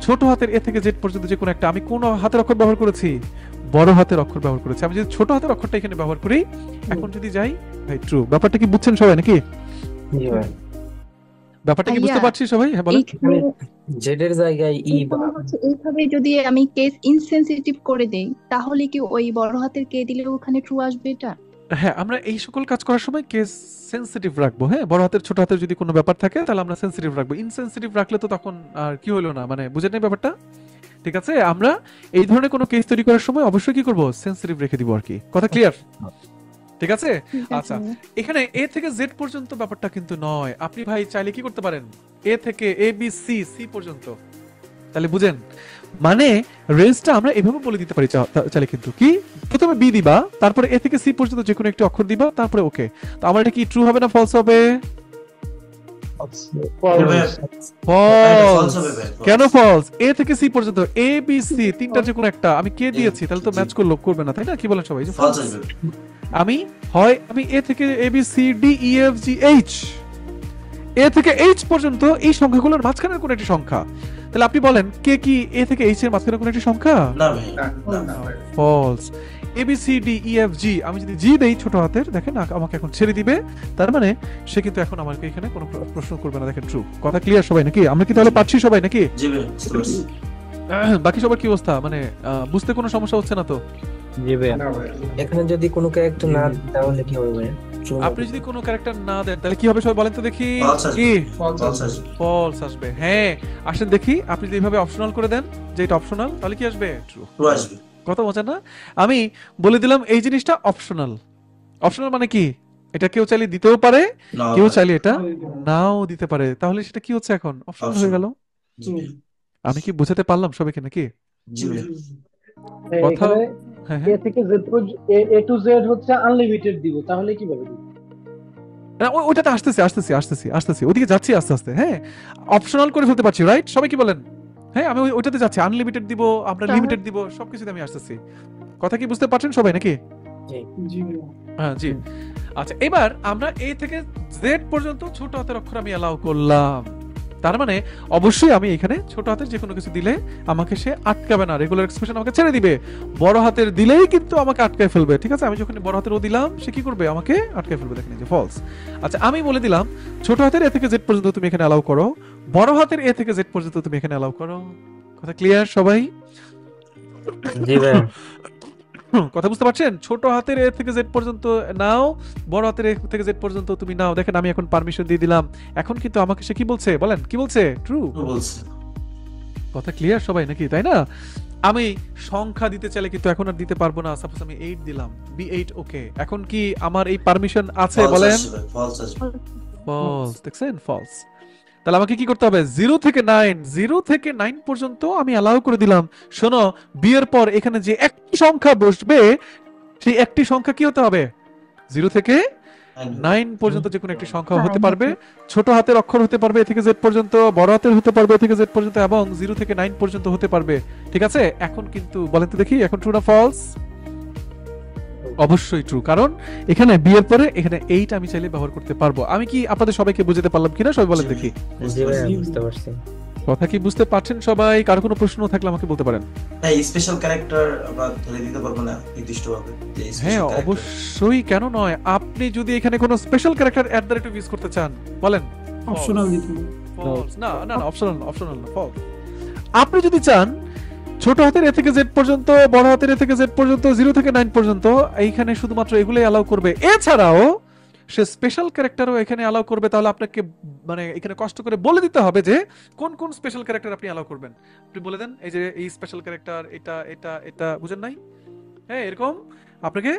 ছোট হাতের এ থেকে জেড পর্যন্ত যে কোনো একটা। আমি কোন হাতের অক্ষর ব্যবহার করেছি? বড় হাতের অক্ষর ব্যবহার করেছি। আমি যদি ছোট হাতের অক্ষরটা এখানে ব্যবহার করি, এখন যদি যাই ভাই, ট্রু। ব্যাপারটা কি বুঝছেন সবাই নাকি? জি ভাই ব্যাপারটা কি বুঝতে ভাইয়া, পারছি সবাই? হ্যাঁ বলেন। জেড এর জায়গায় ই এইভাবে যদি আমি কেস ইনসেনসিটিভ করে দেই, তাহলে কি ওই বড় হাতের কে দিলে ওখানে ট্রু আসবে এটা? হ্যাঁ, আমরা এই সকল কাজ করার সময় কেস সেনসিটিভ রাখবো। হ্যাঁ, বড় হাতের ছোট হাতের যদি কোনো ব্যাপার থাকে তাহলে আমরা সেনসিটিভ রাখবো। ইনসেনসিটিভ রাখলে তো তখন আর কি হলো না, মানে বুঝেন না ব্যাপারটা? ঠিক আছে, আমরা এই ধরনের কোনো কেস তৈরি করার সময় অবশ্যই কি করব? সেনসিটিভ রেখে দিব আর কি। কথা ক্লিয়ার? ঠিক আছে। আচ্ছা, এখানে এ থেকে জেড পর্যন্ত ব্যাপারটা কিন্তু নয়। আপনি ভাই চাইলে কি করতে পারেন? এ থেকে এ বি সি সি পর্যন্ত। তাহলে বুঝেন, মানে রেঞ্জটা আমরা এভাবে বলে দিতে পারি চাইলে, কিন্তু কি প্রথমে বি দিবা, তারপরে এ থেকে সি পর্যন্ত যে কোনো একটি অক্ষর দিবা, তারপরে ওকে। তো আমার এটা কি ট্রু হবে না ফলস হবে? ভাইয়া, ফলস। false হবে ভাই, false। কেন ফলস? এ থেকে সি পর্যন্ত, এ বি সি তিনটা যে কোনো একটা আমি কে দিয়েছি, তাহলে তো ম্যাচ করবে না, তাই না? কি বলেন সবাই? যে false false। আসবে। আমি এ থেকে A B C D E F G H, A থেকে এইচ পর্যন্ত এই সংখ্যাগুলোর মাঝখানের কোন একটি সংখ্যা। তাহলে আপনি বলেন কে কি এ থেকে এইচ এর মাঝখানে কোন একটি সংখ্যা? না ভাই, না। False. A B C D E F G, আমি যদি জি দেই ছোট হাতের, দেখেন আমাকে এখন ছেড়ে দিবে, তার মানে সে কিন্তু এখন আমাকে এখানে কোনো প্রশ্ন করবে না। দেখেন ট্রু। কথা ক্লিয়ার সবাই নাকি? আমরা কি তাহলে পাচ্ছি সবাই নাকি? জি ভাই বুঝতে পারছি। বাকি সবার কি অবস্থা? মানে বুঝতে কোনো সমস্যা হচ্ছে না তো? জি ভাইয়া। এখানে যদি কোনো ক্যারেক্টার না দিই তাহলে কি হবে ভাইয়া? আপনি যদি কোনো ক্যারেক্টার না দেন তাহলে কি হবে সবাই বলেন তো দেখি? False আসবে। কি False আসবে। ফলস আসবে। হ্যাঁ, আসেন দেখি, আপনি যদি এইভাবে অপশনাল করে দেন যে এটা অপশনাল, তাহলে কি আসবে? ট্রু। True আসবে। কত মজা না? আমি বলে দিলাম এই জিনিসটা অপশনাল। অপশনাল মানে কি? এটা কেউ চাইলে দিতেও পারে, না কেউ ভাই। চাইলে এটা নাও দিতে পারে। তাহলে সেটা কি হচ্ছে এখন? অপশনাল হয়ে গেল। জি ভাই। আমি কি বোঝাতে পারলাম সবাইকে নাকি? জি ভাই। কথা এখানে হ্যাঁ এ হ্যাঁ। থেকে জেড এ টু জেড হচ্ছে আনলিমিটেড দিব, তাহলে কিভাবে দিব? না, ওইটাতে আসতেছি, ওইদিকে যাচ্ছি আস্তে আস্তে। হ্যাঁ, অপশনাল করে ফেলতে পারছি, রাইট? সবাই কি বলেন? হ্যাঁ, আমি ওইটাতে যাচ্ছি, আনলিমিটেড দিব, আমরা লিমিটেড দিব, সবকিছুতে আমি আসতেছি। কথা কি বুঝতে পারছেন সবাই নাকি? জি হ্যাঁ জি। আচ্ছা, এবার আমরা এ থেকে জেড পর্যন্ত ছোট হাতের অক্ষর আমি অ্যালাউ করলাম। তার মানে অবশ্যই আমি এখানে ছোট হাতের যে কোনো কিছু দিলে আমাকে সে আটকাবে না, রেগুলার এক্সপ্রেশন আমাকে ছেড়ে দিবে। বড় হাতের দিলেই কিন্তু আমাকে আটকায় ফেলবে। ঠিক আছে, আমি যখন বড় হাতের ও দিলাম সে কি করবে? আমাকে আটকায় ফেলবে। দেখেন এই যে ফলস। আচ্ছা, আমি বলে দিলাম ছোট হাতের এ থেকে জেড পর্যন্ত তুমি এখানে অ্যালাউ করো, বড় হাতের এ থেকে জেড পর্যন্ত তুমি এখানে অ্যালাউ করো। কথা ক্লিয়ার সবাই? জি ভাইয়া। কথা বুঝতে পারছেন? ছোট হাতের এ থেকে জেড পর্যন্ত নাও, বড় হাতের এ থেকে জেড পর্যন্ত তুমি নাও। দেখেন আমি এখন পারমিশন দিয়ে দিলাম। এখন কিন্তু আমাকে সে কি বলছে বলেন? কি বলছে? ট্রু। True বলছে। কথা ক্লিয়ার সবাই নাকি? তাই না? আমি সংখ্যা দিতে চাইলে কিন্তু এখন আর দিতে পারবো না। সাপোজ আমি 8 দিলাম, B8 ওকে। এখন কি আমার এই পারমিশন আছে False বলেন? আসবে। False আসবে। ফলস। দেখছেন? ফলস। তাহলে আমাকে কি করতে হবে? 0 থেকে 9 পর্যন্ত আমি অ্যালাউ করে দিলাম। শোনো, বিয়ের পর এখানে যে একটি সংখ্যা বসবে, সেই একটি সংখ্যা কি হতে হবে? 0 থেকে 9 পর্যন্ত যে কোনো একটি সংখ্যা হতে পারবে। ছোট হাতের অক্ষর হতে পারবে এ থেকে জেড পর্যন্ত, বড় হাতের হতে পারবে এ থেকে জেড পর্যন্ত, এবং 0 থেকে 9 পর্যন্ত হতে পারবে। ঠিক আছে? এখন কিন্তু বলেন তো দেখি, এখন ট্রু না ফলস? অবশ্যই ট্রু, কারণ এখানে বিয়ের পরে এখানে 8 আমি চাইলে ব্যবহার করতে পারবো। আমি কি আপনাদের সবাইকে বুঝাতে পারলাম কিনা সবাই বলেন দেখি? জি ভাইয়া, বুঝতে পারছি। কথা কি বুঝতে পারছেন সবাই? কারো কোনো প্রশ্ন থাকলে আমাকে বলতে পারেন। হ্যাঁ, স্পেশাল ক্যারেক্টার আমরা ধরে দিতে পারবো না নির্দিষ্টভাবে যে special হ্যাঁ character। অবশ্যই, কেন নয়? আপনি যদি এখানে কোনো special character at the rate use করতে চান, বলেন অপশনাল দিতে ফলস। না না না, অপশনাল না, ফলস। আপনি যদি চান ছোট হাতের এ থেকে জেড পর্যন্ত, বড় হাতের এ থেকে জেড পর্যন্ত, 0 থেকে 9 পর্যন্ত, এইখানে শুধুমাত্র এগুলোই অ্যালাউ করবে। এছাড়াও সে স্পেশাল ক্যারেক্টারও এখানে অ্যালাউ করবে। তাহলে আপনাকে মানে এখানে কষ্ট করে বলে দিতে হবে যে কোন কোন স্পেশাল ক্যারেক্টার আপনি অ্যালাউ করবেন। আপনি বলে দেন এই যে এই স্পেশাল ক্যারেক্টার, এটা এটা এটা, বুঝেন নাই? হ্যাঁ, এরকম আপনাকে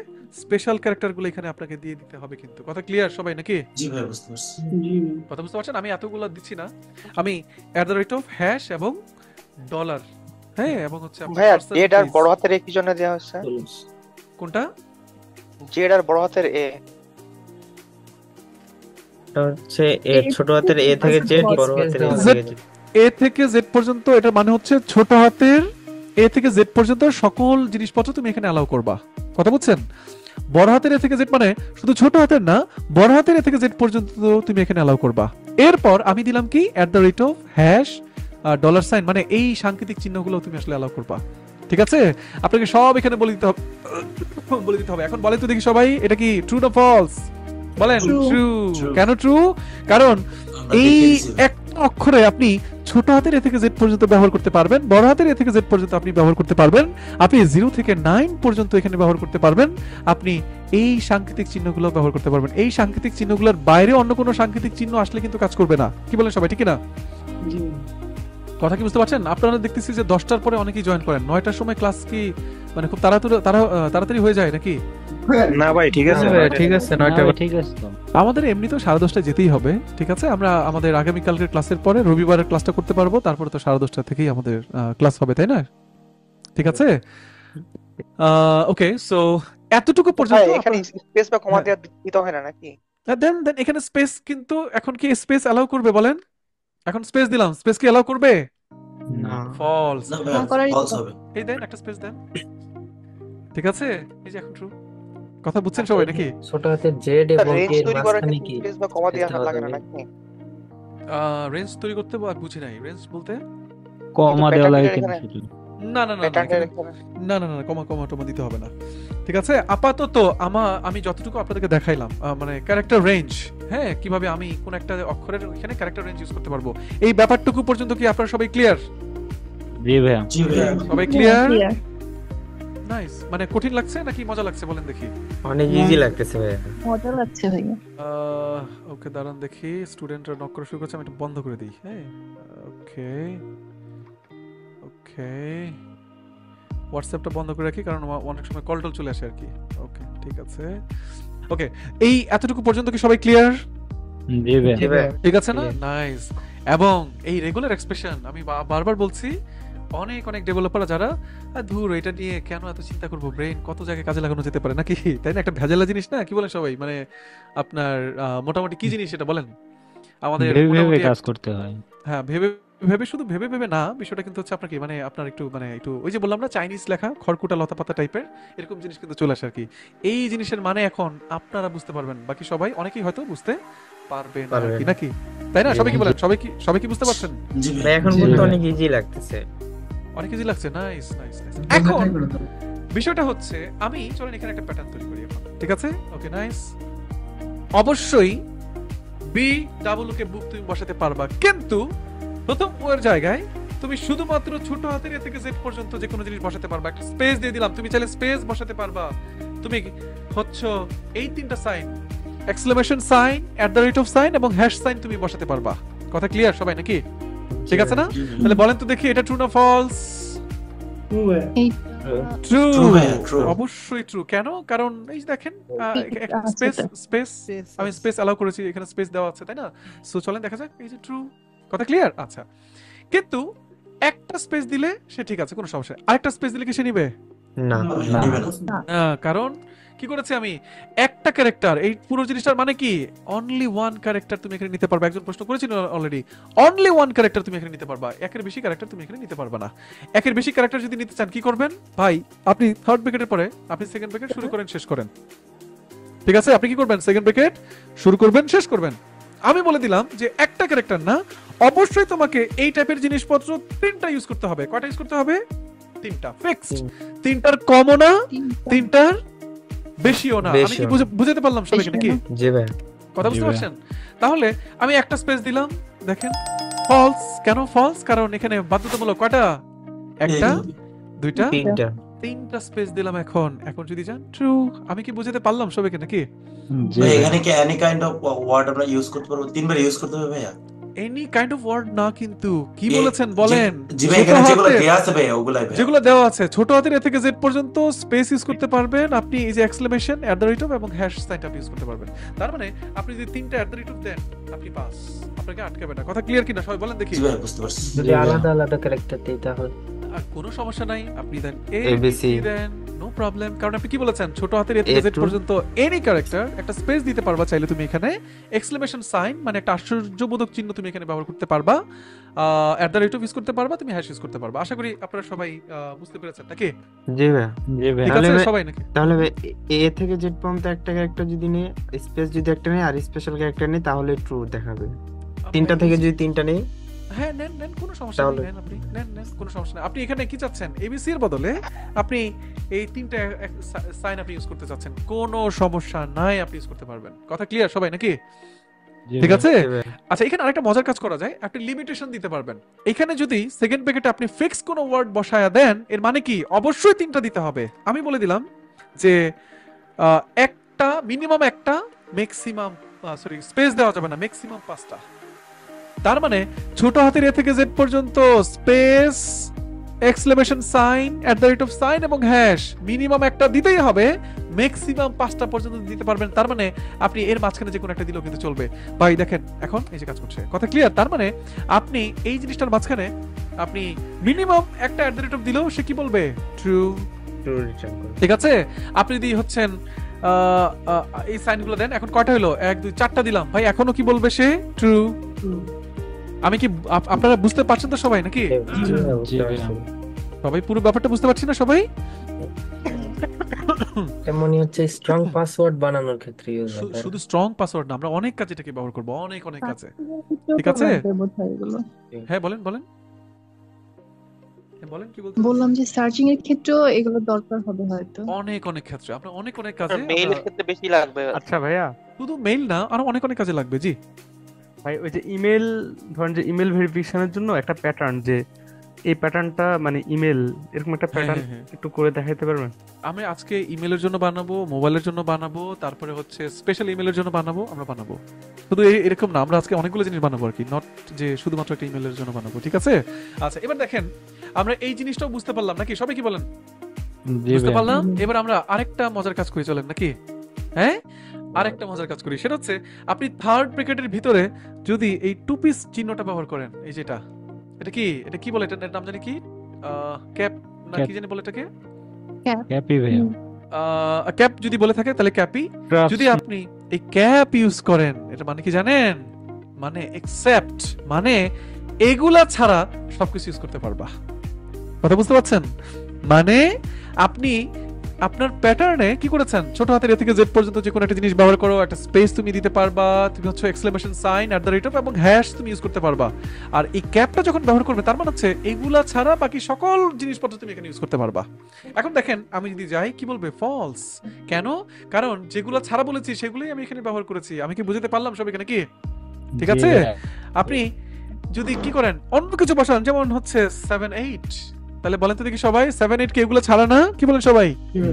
স্পেশাল ক্যারেক্টারগুলো এখানে আপনাকে দিয়ে দিতে হবে কিন্তু। কথা ক্লিয়ার সবাই নাকি? জি ভাই বুঝতে পারছি। কথা বুঝতে পারছেন? আমি এতগুলো দিচ্ছি না, আমি @ এবং ডলার, হ্যাঁ, এবং হচ্ছে আপনার ভাইয়া জেড আর percentage। বড় হাতের এ কি জন্য দেওয়া হচ্ছে? কোনটা? জেড আর বড় হাতের এ। এটা হচ্ছে এ, ছোট হাতের এ থেকে জেড, বড় হাতের এ থেকে জেড। এ থেকে জেড পর্যন্ত, এটার মানে হচ্ছে ছোট হাতের এ থেকে জেড পর্যন্ত সকল জিনিসপত্র তুমি এখানে অ্যালাউ করবা। কথা বুঝছেন? বড় হাতের এ থেকে জেড মানে শুধু ছোট হাতের না, বড় হাতের এ থেকে জেড পর্যন্ত তুমি এখানে অ্যালাউ করবা। এরপর আমি দিলাম কি $, মানে এই সাংকেতিক চিহ্নগুলো তুমি আসলে অ্যালাউ করবা। ঠিক আছে? আপনাকে সব এখানে বলে দিতে হবে, এখন বলেন তো দেখি সবাই, এটা কি ট্রু না ফলস? বলেন। True. ট্রু। True. কেন ট্রু? কারণ আমরা এই দেখে দিছি ভাই। একটা অক্ষরে আপনি ছোট হাতের এ থেকে জেড পর্যন্ত ব্যবহার করতে পারবেন, বড় হাতের এ থেকে জেড পর্যন্ত আপনি ব্যবহার করতে পারবেন, আপনি 0 থেকে 9 পর্যন্ত এখানে ব্যবহার করতে পারবেন, আপনি এই সাংকেতিক চিহ্নগুলো ব্যবহার করতে পারবেন। এই সাংকেতিক চিহ্নগুলোর বাইরে অন্য কোনো সাংকেতিক চিহ্ন আসলে কিন্তু কাজ করবে না। কি বলেন সবাই, ঠিক না? কথা কি বুঝতে পারছেন? আপনারা দেখতেছি যে 10টার পরে অনেকেই জয়েন করেন, 9টার সময় ক্লাস কি মানে খুব তাড়াতাড়ি হয়ে যায় নাকি? না ভাই ঠিক আছে। ঠিক আছে, 9টা ঠিক আছে তো। আমাদের এমনিতেও 10:30টায় যেতেই হবে। ঠিক আছে, আমরা আমাদের আগামীকালকের ক্লাসের পরে রবিবারের ক্লাসটা করতে পারবো, তারপরে তো 10:30টা থেকেই আমাদের ক্লাস হবে, তাই না? ঠিক আছে, ওকে। সো এতটুকু ভাই পর্যন্ত এখানে স্পেস বা কমা দেওয়া দিতে হয় না নাকি? দেন এখানে স্পেস কিন্তু এখন কি স্পেস অ্যালাউ করবে বলেন? এখন স্পেস দিলাম, স্পেস কি অ্যালাউ করবে? না। ফলস। না না করারই ভাই false তো। হবে। এই দেন একটা স্পেস দেন। ঠিক আছে, এই যে এখন ট্রু। কথা বুঝছেন সবাই নাকি? ছোট হাতের জেড এবং রেঞ্জ এর তৈরি করার মাঝখানে ক্ষেত্রে কি স্পেস বা কমা দেওয়া দিতে লাগে না হবে? নাকি? রেঞ্জ তৈরি করতে বুঝি নাই। রেঞ্জ বলতে কমা কিন্তু দেওয়া লাগে pattern কেন এখানে- সেটা? না না না না প্যাটার্নটা এখানে এখানে না কমা কমা টমা দিতে হবে না। ঠিক আছে, আপাতত আমি যতটুকু আপনাদেরকে দেখাইলাম মানে ক্যারেক্টার রেঞ্জ, হ্যাঁ, কিভাবে আমি কোন একটা অক্ষরের এখানে ক্যারেক্টার রেঞ্জ ইউজ করতে পারবো, এই ব্যাপারটুকু পর্যন্ত কি আপনারা সবাই ক্লিয়ার? জি ভাইয়া। জি ভাইয়া। সবাই ক্লিয়ার? নাইস। মানে কঠিন লাগছে নাকি মজা লাগছে বলেন দেখি? অনেক ইজি লাগতেছে ভাইয়া। মজা লাগছে ভাইয়া। ওকে দাঁড়ান দেখি, স্টুডেন্টরা নক করা শুরু করছে, আমি একটু বন্ধ করে দিই। হ্যাঁ, ওকে ওকে, হোয়াটসঅ্যাপটা বন্ধ করে রাখি কারণ অনেক সময় কল টল চলে আসে আর কি। ওকে ঠিক আছে, ওকে, এই এতটুকু পর্যন্ত কি সবাই ক্লিয়ার? জি ভাইয়া। জি ভাইয়া। ঠিক আছে না? নাইস। এবং এই রেগুলার এক্সপ্রেশন আমি বারবার বলছি, অনেক অনেক ডেভেলপার যারা ধুর এটা নিয়ে কেন এত চিন্তা করবো, ব্রেন কত জায়গায় কাজে লাগানো যেতে পারে নাকি, তাই না? একটা ভেজালা জিনিস না, কি বলেন সবাই? মানে আপনার মোটামুটি কি জিনিস এটা বলেন আমাদের? ভেবে ভেবে মোটামুটি কাজ করতে হয়। হ্যাঁ, ভেবে ভেবে, শুধু ভেবে ভেবে না, বিষয়টা কিন্তু হচ্ছে আপনার কি মানে আপনার একটু ওই যে বললাম না, চাইনিজ লেখা খড়কুটা লতা পাতা টাইপের এরকম জিনিস কিন্তু চলে আসে আর কি। এই জিনিসের মানে এখন আপনারা বুঝতে পারবেন, বাকি সবাই অনেকেই হয়তো বুঝতে পারবে না আর কি, নাকি? তাই না? সবাই কি বলেন? সবাই কি বুঝতে পারছেন? জি ভাই ভাইয়া। এখন বলতে অনেক ইজি লাগতেছে। অনেক ইজি লাগছে। Nice nice nice. এখন বিষয়টা হচ্ছে, আমি চলেন এখানে একটা প্যাটার্ন তৈরি করি এখন, ঠিক আছে? Okay nice. অবশ্যই বি ডাবল কে বুক তুমি বসাতে পারবা, কিন্তু প্রথম ওর জায়গায় তুমি শুধুমাত্র ছোট হাতের এ থেকে জেড পর্যন্ত যে কোনো জিনিস বসাতে পারবা। একটা স্পেস দিয়ে দিলাম, তুমি চাইলে স্পেস বসাতে পারবা। তুমি হচ্ছে এই তিনটা sign, exclamation sign, at the rate of sign এবং হ্যাশ সাইন তুমি বসাতে পারবা। কথা ক্লিয়ার সবাই নাকি? ঠিক আছে না? তাহলে বলেন তো দেখি, এটা ট্রু না ফলস? ট্রু। True ভাইয়া, true। অবশ্যই ট্রু। কেন? কারণ এই যে দেখেন, স্পেস আমি স্পেস অ্যালাউ করেছি, এখানে স্পেস দেওয়া আছে, তাই না? সো চলেন দেখা যাক, এই যে ট্রু। কথা ক্লিয়ার? আচ্ছা, কিন্তু একটা স্পেস দিলে সে ঠিক আছে, কোনো সমস্যা নেই। আরেকটা স্পেস দিলে কি সে নিবে? না। নিবে না। কারণ কি করেছে আমি, একটা ক্যারেক্টার, এই পুরো জিনিসটার মানে কি, অনলি ওয়ান ক্যারেক্টার তুমি এখানে নিতে পারবা। একজন প্রশ্ন করেছিল অলরেডি, অনলি ওয়ান ক্যারেক্টার তুমি এখানে নিতে পারবা, একের বেশি ক্যারেক্টার তুমি এখানে নিতে পারবা না। একের বেশি ক্যারেক্টার যদি নিতে চান কি করবেন ভাই? আপনি থার্ড ব্র্যাকেটের পরে আপনি সেকেন্ড ব্র্যাকেট শুরু করেন, শেষ করেন। ঠিক আছে, আপনি কি করবেন? সেকেন্ড ব্র্যাকেট শুরু করবেন, শেষ করবেন। আমি বলে দিলাম যে একটা ক্যারেক্টার না, অবশ্যই তোমাকে এই টাইপের জিনিসপত্র তিনটা ইউজ করতে হবে। কয়টা ইউজ করতে হবে? তিনটা, ফিক্সড। তিনটার কমও না, তিনটার বেশিও না। আমি কি বুঝাতে পারলাম সবাইকে নাকি? জি ভাই। কথা বুঝতে পারছেন? তাহলে আমি একটা স্পেস দিলাম, দেখেন ফলস। কেন ফলস? কারণ এখানে বাধ্যতামূলক কয়টা? একটা, দুইটা, তিনটা স্পেস দিলাম। এখন যদি যান ট্রু। আমি কি বুঝাতে পারলাম সবাইকে নাকি? জি ভাই ভাইয়া। এখানে কি এনি কাইন্ড অফ ওয়ার্ড আমরা ইউজ করতে পারবো? তিনবার ইউজ করতে হবে ভাইয়া? এনি কাইন্ড অফ ওয়ার্ড না, কিন্তু কি বলেছেন বলেন? জি ভাই, এখানে যেগুলো দেয়া আছে ভাইয়া ওগুলাই ভাইয়া। যেগুলো দেওয়া আছে ছোট হাতের এ থেকে জেড পর্যন্ত স্পেস ইউজ করতে পারবেন আপনি। এই যে exclamation, at the rate of এবং হ্যাশ সাইনটা আপনি ইউজ করতে পারবেন। তার মানে আপনি যদি তিনটা এট দ্য রেট অফ দেন, আপনি পাস, আপনাকে আটকাবে না। কথা ক্লিয়ার কিনা সবাই বলেন দেখি? জি ভাই, বুঝতে পারছি। যদি আলাদা আলাদা ক্যারেক্টার দিই তাহলে কোনো সমস্যা নাই, আপনি দেন ABC দেন, নো প্রবলেম। কারণ আপনি কি বলেছেন, ছোট হাতের এ থেকে জেড পর্যন্ত এনি ক্যারেক্টার একটা স্পেস দিতে পারবা চাইলে তুমি এখানে। এক্সক্লেমেশন সাইন মানে একটা আশ্চর্যবোধক চিহ্ন তুমি এখানে ব্যবহার করতে পারবা। এট দ্য রেট অফ ইউজ করতে পারবা, তুমি হ্যাশ ইউজ করতে পারবা। আশা করি আপনারা সবাই বুঝতে পেরেছেন নাকি? জি ভাই। জি ভাইয়া। ঠিক আছে সবাই নাকি? তাহলে এ থেকে জেড পর্যন্ত একটা ক্যারেক্টার যদি নিয়ে স্পেস যদি একটা নেই আর স্পেশাল ক্যারেক্টার নেই তাহলে ট্রু দেখাবে। তিনটা থেকে যদি তিনটা নেই, হ্যাঁ নেন কোনো সমস্যা নেই, নেন আপনি নেন কোনো সমস্যা নেই। আপনি এখানে কি চাচ্ছেন? এবিসি এর বদলে আপনি এই তিনটা সাইন আপনি ইউজ করতে চাচ্ছেন, কোনো সমস্যা নাই, আপনি ইউজ করতে পারবেন। কথা ক্লিয়ার সবাই নাকি? ঠিক আছে। আচ্ছা, এখানে আরেকটা মজার কাজ করা যায়, আপনি লিমিটেশন দিতে পারবেন। এখানে যদি সেকেন্ড ব্র্যাকেটে আপনি ফিক্স কোনো ওয়ার্ড বসায়া দেন, এর মানে কি অবশ্যই তিনটা দিতে হবে। আমি বলে দিলাম যে একটা মিনিমাম, একটা ম্যাক্সিমাম, সরি স্পেস দেওয়া যাবে না, ম্যাক্সিমাম 5টা। তার মানে ছোট হাতের এ থেকে জেড পর্যন্ত space, exclamation sign, at the rate of sign এবং হ্যাশ মিনিমাম একটা দিতেই হবে, ম্যাক্সিমাম 5টা পর্যন্ত দিতে পারবেন। তার মানে আপনি এর মাঝখানে যে কোনো একটা দিলেও কিন্তু চলবে। ভাই দেখেন এখন এই যে কাজ করছে, কথা ক্লিয়ার? তার মানে আপনি এই জিনিসটার মাঝখানে আপনি মিনিমাম একটা এট দ্য রেট অফ দিলেও সে কি বলবে? ট্রু। ঠিক আছে। আপনি যদি হচ্ছেন এই সাইনগুলো দেন, এখন কয়টা হলো? 1 2 4টা দিলাম, ভাই এখনো কি বলবে সে? ট্রু। আমি কি আপনারা বুঝতে পারছেন তো সবাই নাকি? সবাই পুরো ব্যাপারটা বুঝতে পারছি না সবাই? তেমনি হচ্ছে স্ট্রং পাসওয়ার্ড বানানোর ক্ষেত্রে ইউজ হয়। শুধু স্ট্রং পাসওয়ার্ড না, আমরা অনেক কাজে এটাকে ব্যবহার করব, অনেক কাজে। ঠিক আছে, হ্যাঁ বলেন। বলেন কি বলতে বললাম যে সার্চিং এর ক্ষেত্রেও এগুলো দরকার হবে হয়তো। অনেক অনেক ক্ষেত্রে আমরা অনেক কাজে মেইলের আমরা ক্ষেত্রে বেশি লাগবে। আচ্ছা ভাইয়া, শুধু মেইল না আরো অনেক কাজে লাগবে। জি ভাই ওই যে ইমেল, ধরেন যে ইমেল ভেরিফিকেশনের জন্য একটা প্যাটার্ন, যে এই প্যাটার্নটা মানে ইমেল, এরকম একটা প্যাটার্ন একটু করে দেখাইতে পারবেন? আমি আজকে ইমেলের জন্য বানাবো, মোবাইলের জন্য বানাবো, তারপরে হচ্ছে স্পেশাল ইমেলের জন্য বানাবো, আমরা বানাবো। শুধু এরকম না, আমরা আজকে অনেকগুলো জিনিস বানাবো আর কি, নট যে শুধুমাত্র একটা ইমেলের জন্য বানাবো, ঠিক আছে? আচ্ছা এবার দেখেন আমরা এই জিনিসটাও বুঝতে পারলাম নাকি, সবাই কি বলেন? জি বুঝতে ভাইয়া। পারলাম। এবার আমরা আরেকটা মজার কাজ করি, চলেন নাকি? হ্যাঁ, আরেকটা মজার কাজ করি, সেটা হচ্ছে আপনি থার্ড ব্র্যাকেটের ভিতরে যদি এই টু পিস চিহ্নটা ব্যবহার করেন, এই যেটা, এটা কি বলে, এটার নাম জানি কি, ক্যাপ না কি জানি বলে এটাকে, হ্যাপি ভাইয়া। ক্যাপ যদি বলে থাকে তাহলে ক্যাপি। যদি আপনি এই ক্যাপ ইউজ করেন, এটা মানে কি জানেন? মানে এক্সেপ্ট, মানে এগুলা ছাড়া সবকিছু ইউজ করতে পারবা। কথা বুঝতে পারছেন? মানে আপনি আপনার প্যাটার্নে কি করেছেন, ছোট হাতের এ থেকে জেড পর্যন্ত যে কোনো একটা জিনিস ব্যবহার করো, একটা স্পেস তুমি দিতে পারবা, তুমি হচ্ছে এক্সক্লেমেশন সাইন @ এবং হ্যাশ তুমি ইউজ করতে পারবা। আর এই ক্যাপটা যখন ব্যবহার করবে তার মানে হচ্ছে এগুলা ছাড়া বাকি সকল জিনিসপত্র তুমি এখানে ইউজ করতে পারবা। এখন দেখেন আমি যদি যাই কি বলবে, ফলস। কেন? কারণ যেগুলো ছাড়া বলেছি সেগুলোই আমি এখানে ব্যবহার করেছি। আমি কি বুঝতে পারলাম সব এখানে কি? ঠিক আছে? আপনি যদি কি করেন অন্য কিছু বসান, যেমন হচ্ছে 7 8, তাহলে বলেন তো দেখি সবাই, 7 8 কি এগুলো ছাড়া না? কি বলেন সবাই?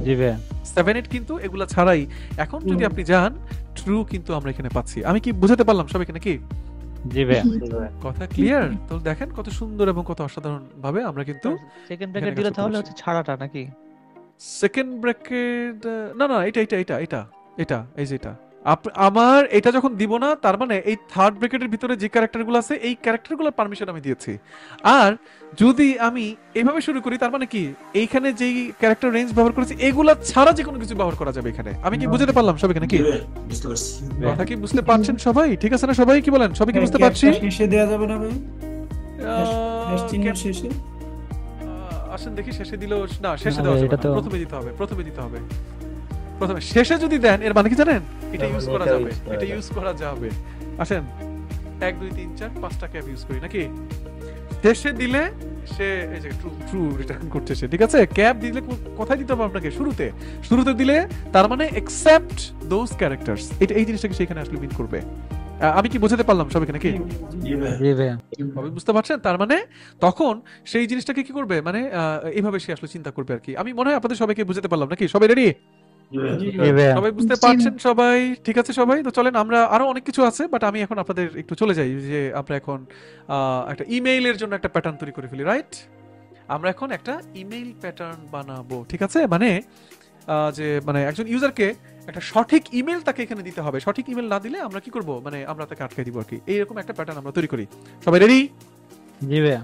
জি ভাইয়া। 7 8 কিন্তু এগুলা ছাড়াই। এখন যদি আপনি যান, ট্রু কিন্তু আমরা এখানে পাচ্ছি। আমি কি বুঝাতে পারলাম সব এখানে কি? জি ভাইয়া। কথা ক্লিয়ার? তো দেখেন কত সুন্দর এবং কত অসাধারণ ভাবে আমরা কিন্তু সেকেন্ড ব্র্যাকেট দিলে তাহলে হচ্ছে ছাড়াটা নাকি? সেকেন্ড ব্র্যাকেট না না, এটা এই যে এটা আমার এটা যখন দিব না, তার মানে এই থার্ড ব্র্যাকেটের ভিতরে যে ক্যারেক্টারগুলো আছে এই ক্যারেক্টারগুলোর পারমিশন আমি দিয়েছি। আর যদি আমি এইভাবে শুরু করি, তার মানে কি এইখানে যেই ক্যারেক্টার রেঞ্জ ব্যবহার করেছি এগুলা ছাড়া যে কোনো কিছু ব্যবহার করা যাবে এখানে। আমি কি বুঝতে পারলাম সব এখানে কি? বুঝতে পারছি। কথা কি বুঝতে পারছেন সবাই? ঠিক আছে না সবাই? কি বলেন সবাই কি বুঝতে পারছি? শেষে দেয়া যাবে না ভাই? শেষে আসেন দেখি, শেষে দিলেও না, শেষে দেওয়া যাবে না, প্রথমে দিতে হবে। প্রথমে শেষে যদি দেন এর মানে কি জানেন? এটা ইউজ করা যাবে। আসেন 1 2 3 4 5টা ক্যাপ ইউজ করি নাকি? শেষে দিলে সে এই যে ট্রু রিটার্ন করছে সে, ঠিক আছে? ক্যাপ দিলে কোথায় দিতে হবে আপনাকে? শুরুতে দিলে তার মানে এক্সেপ্ট দোজ ক্যারেক্টারস, এটা এই জিনিসটাকে সেখানে আসলে মিন করবে। আমি কি বুঝাতে পারলাম সব এখানে কি? জি ভাইয়া। সবাই বুঝতে পারছেন? তার মানে তখন সেই জিনিসটাকে কি করবে, মানে এইভাবে সে আসলে চিন্তা করবে আর কি। আমি মনে হয় আপনাদের সবাইকে বুঝাতে পারলাম নাকি? সবাই রেডি? সবাই বুঝতে পারছেন সবাই? ঠিক আছে সবাই? তো চলেন, আমরা আরো অনেক কিছু আছে, বাট আমি এখন আপনাদের একটু চলে যাই যে আমরা এখন একটা ইমেইলের জন্য একটা প্যাটার্ন তৈরি করে ফেলি, রাইট? আমরা এখন একটা ইমেইল প্যাটার্ন বানাবো, ঠিক আছে? মানে যে মানে একজন ইউজারকে একটা সঠিক ইমেল তাকে এখানে দিতে হবে। সঠিক ইমেল না দিলে আমরা কি করব, মানে আমরা তাকে আটকে দিব আর কি। এইরকম একটা প্যাটার্ন আমরা তৈরি করি। সবাই রেডি? জি ভাইয়া।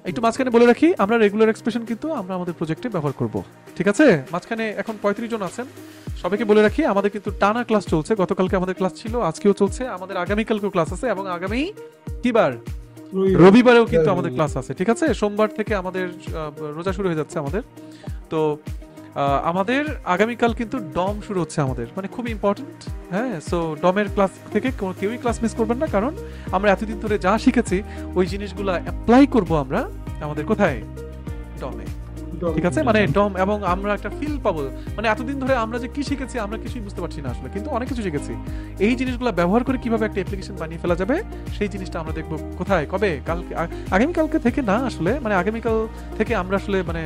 একটু মাঝখানে বলে রাখি, আমরা রেগুলার এক্সপ্রেশন কিন্তু আমরা আমাদের প্রজেক্টে ব্যবহার করব, ঠিক আছে? মাঝখানে এখন 35 জন আছেন, সবাইকে বলে রাখি আমাদের কিন্তু টানা ক্লাস চলছে। গতকালকে আমাদের ক্লাস ছিল, আজকেও চলছে, আমাদের আগামীকালকেও ক্লাস আছে, এবং আগামী কি বার? রবিবারেও কিন্তু আমাদের ক্লাস আছে, ঠিক আছে? সোমবার থেকে আমাদের রোজা শুরু হয়ে যাচ্ছে আমাদের। তো আমাদের আগামীকাল কিন্তু ডম শুরু হচ্ছে আমাদের, মানে খুব ইম্পর্টেন্ট। হ্যাঁ, সো ডমের ক্লাস থেকে কেউই ক্লাস মিস করবেন না, কারণ আমরা এতদিন ধরে যা শিখেছি ওই জিনিসগুলো অ্যাপ্লাই করব আমরা আমাদের কোথায়? ডমে, ঠিক আছে? মানে ডম, এবং আমরা একটা ফিল পাবো, মানে এতদিন ধরে আমরা যে কি শিখেছি আমরা কিছুই বুঝতে পারছি না আসলে, কিন্তু অনেক কিছু শিখেছি। এই জিনিসগুলো ব্যবহার করে কিভাবে একটা অ্যাপ্লিকেশন বানিয়ে ফেলা যাবে সেই জিনিসটা আমরা দেখবো কোথায়, কবে? কালকে, আগামীকালকে থেকে না আসলে, মানে আগামীকাল থেকে আমরা আসলে মানে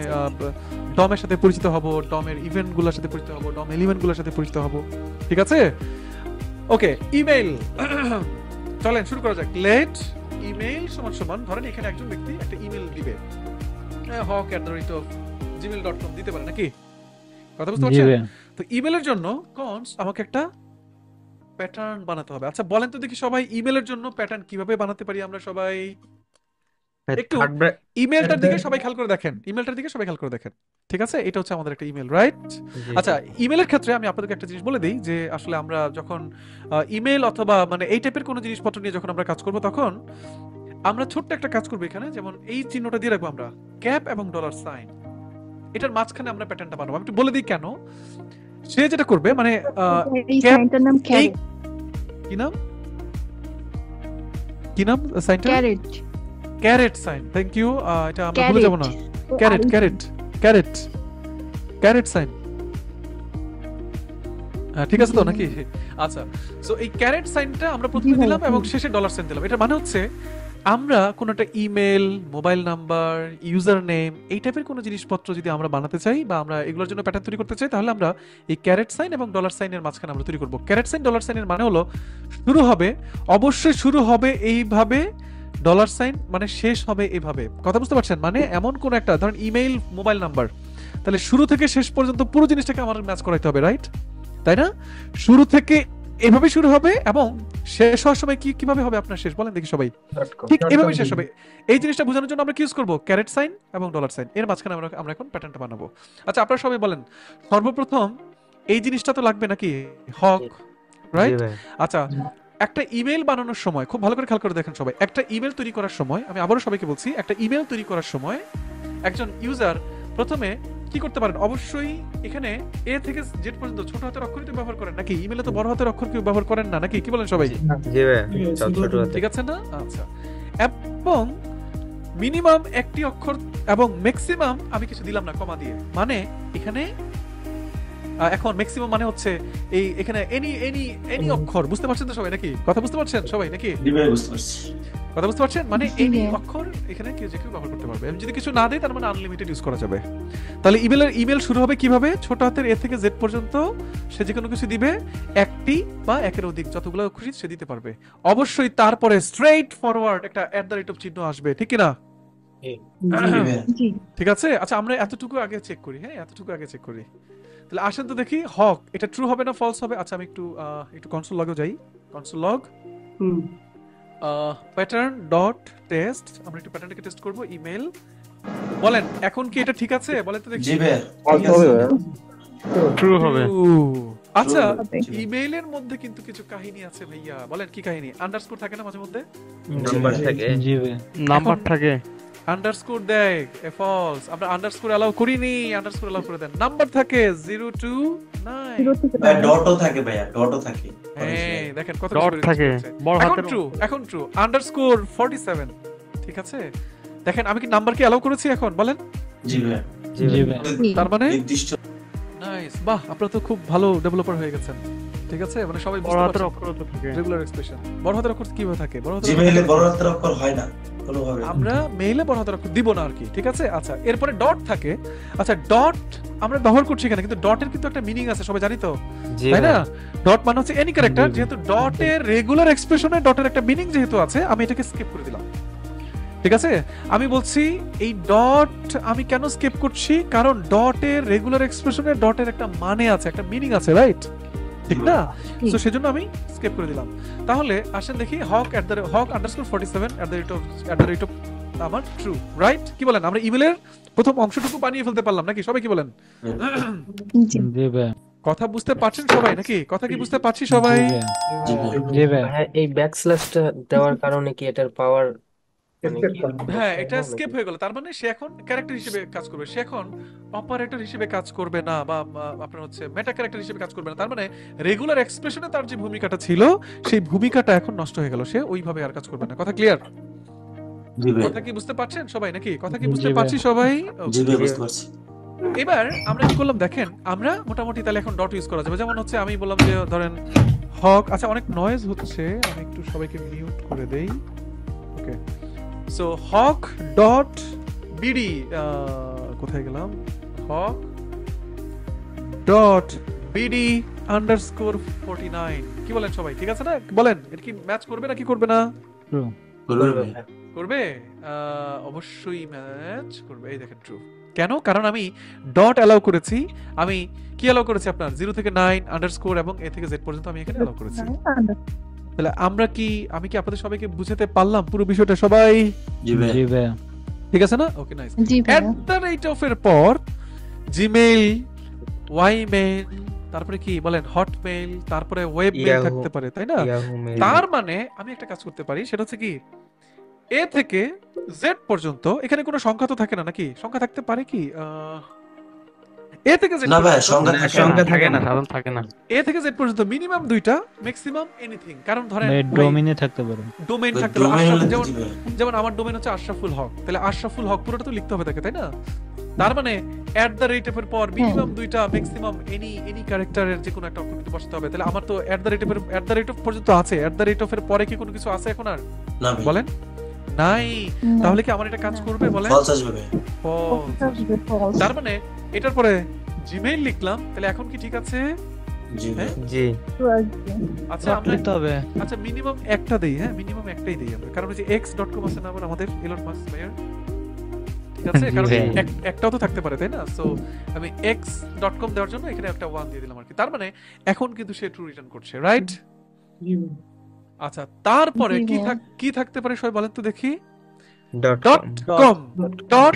ডমের সাথে পরিচিত হব, ডমের ইভেন্টগুলোর সাথে পরিচিত হব, ডম এলিমেন্টগুলোর সাথে পরিচিত হব, ঠিক আছে? ওকে, ইমেইল চলেন শুরু করা যাক। লেট ইমেইল সমান ধরেন এখানে একজন ব্যক্তি একটা ইমেইল দিবে, hawk@gmail.com দিতে পারে নাকি? কথা বুঝতে পারছেন? তো ইমেইলের জন্য কনস আমাকে একটা প্যাটার্ন বানাতে হবে। আচ্ছা বলেন তো দেখি সবাই, ইমেইলের জন্য প্যাটার্ন কিভাবে বানাতে পারি আমরা সবাই? একটু ইমেলটার দিকে সবাই খেয়াল করে দেখেন, ঠিক আছে? এটা হচ্ছে আমাদের একটা ইমেল, রাইট? আচ্ছা, ইমেলের ক্ষেত্রে আমি আপনাদেরকে একটা জিনিস বলে দিই যে আসলে আমরা যখন ইমেল অথবা মানে এই টাইপের কোনো জিনিসপত্র নিয়ে যখন আমরা কাজ করব, তখন আমরা ছোট্ট একটা কাজ করবো এখানে, যেমন এই চিহ্নটা দিয়ে রাখবো আমরা, ক্যাপ এবং $সাইন। এটার মাঝখানে আমরা প্যাটার্নটা বানাবো। আমি একটু বলে দিই কেন। সে যেটা করবে, মানে এই সাইনটার নাম ক্যারেট। কি নাম সাইনটা? Caret caret sign. Thank you. এটা আমরা ভুলে যাব না। Caret caret caret caret sign ঠিক আছে তো নাকি? আচ্ছা, সো এই ক্যারেট সাইনটা আমরা প্রথমে দিলাম এবং শেষে ডলার সাইন দিলাম। এটা মানে হচ্ছে আমরা কোনো একটা email, mobile number, user name এই টাইপের কোনো জিনিসপত্র যদি আমরা বানাতে চাই বা আমরা এগুলোর জন্য প্যাটার্ন তৈরি করতে চাই, তাহলে আমরা এই ক্যারেট সাইন এবং ডলার সাইনের মাঝখানে আমরা তৈরি করব। ক্যারেট সাইন ডলার সাইনের মানে হলো শুরু হবে, অবশ্যই শুরু হবে এইভাবে, ডলার সাইন মানে শেষ হবে এইভাবে। কথা বুঝতে পারছেন? মানে এমন কোন একটা ধরেন ইমেল, মোবাইল নাম্বার, তাহলে শুরু থেকে শেষ পর্যন্ত পুরো জিনিসটাকে আমার ম্যাচ করাইতে হবে, রাইট? তাই না? শুরু থেকে এভাবে শুরু হবে এবং শেষ হওয়ার সময় কিভাবে হবে আপনার শেষ, বলেন দেখি সবাই। ঠিক এভাবে শেষ হবে। এই জিনিসটা বোঝানোর জন্য আমরা কি ইউজ করব? ক্যারেট সাইন এবং ডলার সাইন, এর মাঝখানে আমরা এখন প্যাটার্নটা বানাবো। আচ্ছা, আপনারা সবাই বলেন, সর্বপ্রথম এই জিনিসটা তো লাগবে নাকি, হক, রাইট? আচ্ছা, একটা ইমেল বানানোর সময় খুব ভালো করে খেয়াল করে দেখেন সবাই, একটা ইমেল তৈরি করার সময়, আমি আবারও সবাইকে বলছি, একটা ইমেল তৈরি করার সময় একজন ইউজার প্রথমে কি করতে পারেন? অবশ্যই এখানে এ থেকে জেড পর্যন্ত ছোট হাতের অক্ষরই তো ব্যবহার করেন নাকি? ইমেলে তো বড় হাতের অক্ষর কেউ ব্যবহার করেন না নাকি? কি বলেন সবাই? জি ভাই, সব ছোট হাতে। ঠিক আছে না? আচ্ছা, এবং মিনিমাম একটি অক্ষর এবং ম্যাক্সিমাম আমি কিছু দিলাম না কমা দিয়ে, মানে এখানে এখন ম্যাক্সিমাম মানে হচ্ছে এই এখানে এনি অক্ষর, বুঝতে পারছেন তো সবাই নাকি? কথা বুঝতে পারছেন সবাই নাকি? জি ভাই, বুঝতে পারছি। কথা বুঝতে পারছেন? মানে এনি অক্ষর এখানে কেউ যে কেউ ব্যবহার করতে পারবে। আমি যদি কিছু না দেই তার মানে আনলিমিটেড ইউজ করা যাবে। তাহলে ইমেল শুরু হবে কিভাবে? ছোট হাতের এ থেকে জেড পর্যন্ত সে যে কোনো কিছু দিবে, একটি বা একের অধিক যতগুলো খুশি সে দিতে পারবে। অবশ্যই তারপরে স্ট্রেইট ফরওয়ার্ড একটা @ চিহ্ন আসবে, ঠিক কি না? ঠিক আছে। আচ্ছা, আমরা এতটুকু আগে চেক করি। হ্যাঁ, এতটুকু আগে চেক করি। তাহলে আসেন তো দেখি, হক এটা ট্রু হবে না ফলস হবে? আচ্ছা, আমি একটু কনসোল লগেও যাই। Console log pattern dot test, আমরা একটু প্যাটার্নটাকে টেস্ট করব। ইমেল, বলেন এখন কি এটা ঠিক আছে? বলেন তো দেখি। জি ভাই, ট্রু হবে। আচ্ছা, ইমেইলের মধ্যে কিন্তু কিছু কাহিনী আছে ভাইয়া, বলেন কি কাহিনী? আন্ডারস্কোর থাকে না মাঝে মধ্যে? নাম্বার থাকে। জি ভাই, নাম্বার থাকে। আন্ডারস্কোর দেয়, ফলস। আমরা আন্ডারস্কোর অ্যালাউ করিনি, আন্ডারস্কোর অ্যালাউ করে দেন। নাম্বার থাকে 0 to 9। ভাই ডটও থাকে, ভাইয়া ডটও থাকে। হ্যাঁ, দেখেন কত ডট থাকে বড় এখন হাতের। ট্রু, এখন ট্রু। আন্ডারস্কোর 47, ঠিক আছে। দেখেন আমি কি নাম্বার কি অ্যালাউ করেছি এখন, বলেন? জি ভাই, জি ভাই, তার মানে নির্দিষ্ট। নাইস, বাহ, আপনারা তো খুব ভালো ডেভেলপার হয়ে গেছেন। ঠিক আছে, মানে সবাই বড় বুঝতে হাতের পারছেন অক্ষর তো থাকে। Regular expression. বড় হাতের অক্ষর কিভাবে থাকে? বড় হাতের জিমেইলে অক্ষর বড় হাতের অক্ষর হয় না কোনোভাবে। আমরা মেইলে বড় হাতের অক্ষর দিব না আর কি, ঠিক আছে। আচ্ছা, এরপরে ডট থাকে। আচ্ছা, ডট আমরা ব্যবহার করছি এখানে, কিন্তু ডটের কিন্তু একটা মিনিং আছে, সবাই জানি তো, জি তাই ভাই। না? ডট মানে হচ্ছে এনি ক্যারেক্টার, যেহেতু ডটের রেগুলার এক্সপ্রেশনে ডটের একটা মিনিং যেহেতু আছে, আমি এটাকে স্কিপ করে দিলাম। ঠিক আছে, আমি বলছি এই ডট আমি কেন স্কিপ করছি, কারণ ডটের রেগুলার এক্সপ্রেশনে ডটের একটা মানে আছে, একটা মিনিং আছে, রাইট? ঠিক না? সো সেজন্য আমি স্কিপ করে দিলাম। তাহলে আসেন দেখি, হক আন্ডারস্কোর 47 @ আমার ট্রু, রাইট? কি বলেন? আমরা ইমেলের প্রথম অংশটুকু বানিয়ে ফেলতে পারলাম নাকি? সবাই কি বলেন? জি ভাই, কথা বুঝতে পারছেন সবাই নাকি? কথা কি বুঝতে পারছি সবাই? জি ভাই, জি ভাই, হ্যাঁ, এই ব্যাকস্ল্যাশটা দেওয়ার কারণে কি এটার পাওয়ার হ্যাঁ, এটা স্কিপ হয়ে গেল। তার মানে সে এখন ক্যারেক্টার হিসেবে কাজ করবে, সে এখন অপারেটর হিসেবে কাজ করবে না, বা আপনার হচ্ছে মেটা ক্যারেক্টার হিসেবে কাজ করবে না। তার মানে রেগুলার এক্সপ্রেশনে তার যে ভূমিকাটা ছিল, সেই ভূমিকাটা এখন নষ্ট হয়ে গেল, সে ওইভাবে আর কাজ করবে না। কথা ক্লিয়ার? জি ভাই, কথা কি বুঝতে পারছেন সবাই নাকি? কথা কি বুঝতে জি ভাই। পারছি সবাই? জি ভাই, বুঝতে পারছি। এবার আমরা কি করলাম দেখেন, আমরা মোটামুটি তাহলে এখন ডট ইউজ করা যাবে। যেমন হচ্ছে আমি বললাম যে ধরেন হক, আচ্ছা অনেক নয়েজ হচ্ছে, আমি একটু সবাইকে মিউট করে দেই। ওকে, সো হক ডট বিডি, কোথায় গেলাম? হক ডট বিডি আন্ডারস্কোর 49। কি বলেন সবাই? ঠিক আছে না? বলেন, এটা কি ম্যাচ করবে না কি করবে না? ট্রু, বলুন ভাই। করবে, অবশ্যই ম্যাচ করবে। এই দেখেন ট্রু। কেন? কারণ আমি ডট অ্যালাউ করেছি। আমি কি অ্যালাউ করেছি? আপনার 0 থেকে 9 আন্ডারস্কোর এবং এ থেকে জেড পর্যন্ত আমি এখানে অ্যালাউ করেছি। তাহলে আমি কি আপনাদের সবাইকে বুঝাতে পারলাম পুরো বিষয়টা সবাই? জি ভাই, জি ভাই, ঠিক আছে না? ওকে, নাইস। জি @ এর পর জিমেইল, ওয়াইমেইল, তারপরে কি বলেন, হটমেইল, তারপরে ওয়েব মেইল ইয়াহু। থাকতে পারে, তাই না? Yahoo mail. তার মানে আমি একটা কাজ করতে পারি, সেটা হচ্ছে কি, এ থেকে জেড পর্যন্ত এখানে কোনো সংখ্যা তো থাকে না নাকি? সংখ্যা থাকতে পারে কি? এ থেকে জেড না ভাই, পর্যন্ত সংখ্যা মানে থাকে সংখ্যা না। থাকে না, সাধারণ থাকে না। এ থেকে জেড পর্যন্ত মিনিমাম 2টা, ম্যাক্সিমাম এনিথিং। কারণ ধরেন ভাই ডোমিনে থাকতে পারে। ডোমেইন ওই থাকতে পারে domain আশরাফ, হলে তো যেমন জি ভাই। যেমন আমার ডোমেইন হচ্ছে আশরাফুল হক, তাহলে আশরাফুল হক পুরোটা তো লিখতে হবে তাকে, তাই না? তার মানে @এর পর মিনিমাম 2টা, ম্যাক্সিমাম এনি ক্যারেক্টারের যে কোনো একটা অক্ষর কিন্তু বসাতে হবে। তাহলে আমার তো @, পর্যন্ত আছে, এর পরে কি কোনো কিছু আছে এখন আর? না ভাই, বলেন নাই। না। তাহলে কি আমার এটা কাজ করবে বলেন? ফলস আসবে ভাই। False আসবে। False। তার মানে এটার পরে জিমেইল লিখলাম, তাহলে এখন কি ঠিক আছে? জি ভাই। হ্যাঁ? জি True আসবে। আচ্ছা ডট আমরা লিখতে হবে। আচ্ছা মিনিমাম একটা দেই, হ্যাঁ মিনিমাম একটাই দেই আমরা, কারণ ওই যে x.com আছে না আবার আমাদের এলন মাস্ক ভাইয়ের, ঠিক আছে? জি কারণ ভাই। একটাও তো থাকতে পারে, তাই না? সো আমি x.com দেওয়ার জন্য এখানে একটা 1 দিয়ে দিলাম আর কি। তার মানে এখন কিন্তু সে ট্রু রিটার্ন করছে, রাইট? আচ্ছা তারপরে জি ভাইয়া। কি থাকতে পারে সবাই বলেন তো দেখি? ডট .com ডট,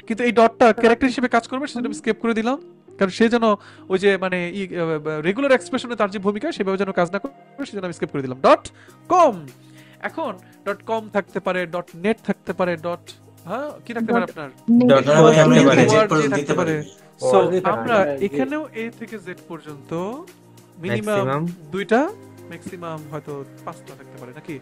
কিন্তু এই ডটটা ক্যারেক্টার হিসেবে কাজ করবে সেটা আমি স্কিপ করে দিলাম, কারণ সে যেন ওই যে মানে রেগুলার এক্সপ্রেশনে তার যে ভূমিকা সেভাবে যেন কাজ না করে, সেজন্য আমি স্কিপ করে দিলাম .com। এখন .com থাকতে পারে, .net থাকতে পারে, হ্যাঁ কি থাকতে পারে আপনার? ডট না ভাই, আমরা দিতে এখানে পারে। জেড Word পর্যন্ত দিয়ে দিতে থাকতে পারি। পারে। সো দিতে পারে। আমরা এখানেও A থেকে Z পর্যন্ত মিনিমাম Maximum 2টা, ম্যাক্সিমাম হয়তো 5টা থাকতে পারে নাকি?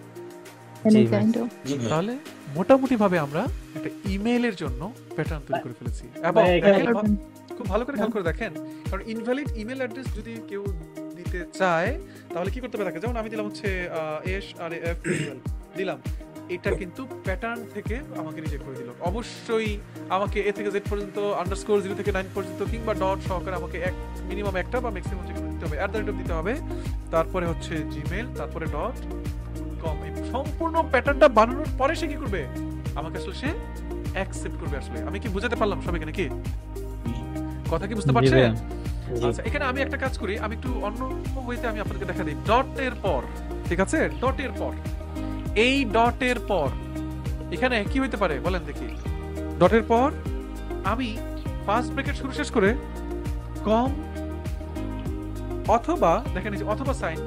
Any জি ভাই। kind of। জি ভাই। তাহলে মোটামুটি ভাবে আমরা একটা ইমেইলের জন্য প্যাটার্ন তৈরি করে ফেলেছি। এবং ভাই, এখানে- দেখেন, খুব ভালো করে খেয়াল করে দেখেন, কারণ ইনভ্যালিড ইমেল অ্যাড্রেস যদি কেউ দিতে চায় তাহলে কি করতে হবে তাকে? যেমন আমি দিলাম হচ্ছে SRAF দিলাম, এটা কিন্তু প্যাটার্ন থেকে আমাকে রিজেক্ট করে দিল। অবশ্যই আমাকে A থেকে Z পর্যন্ত, _0 থেকে 9 পর্যন্ত কিংবা ডট সহকারে আমাকে মিনিমাম একটা বা ম্যাক্সিমাম যেকোনো দিতে হবে, দিতে হবে। তারপরে হচ্ছে জিমেইল, তারপরে .com। এই সম্পূর্ণ প্যাটার্নটা বানানোর পরে সে কি করবে? আমাকে আসলে সে অ্যাকসেপ্ট করবে। আসলে আমি কি বুঝাতে পারলাম সবাইকে নাকি? কথা কি বুঝতে জি পারছেন? ভাইয়া। জি। আচ্ছা এখানে আমি একটা কাজ করি, আমি একটু অন্য ওয়েতে আমি আপনাদেরকে দেখা দিই। ডটের পর, ঠিক আছে? ডটের পর, এই ডটের পর এখানে কি হইতে পারে বলেন দেখি? ডটের পর আমি ফার্স্ট ব্র্যাকেট শুরু শেষ করে কম, অথবা দেখেন এই যে অথবা সাইন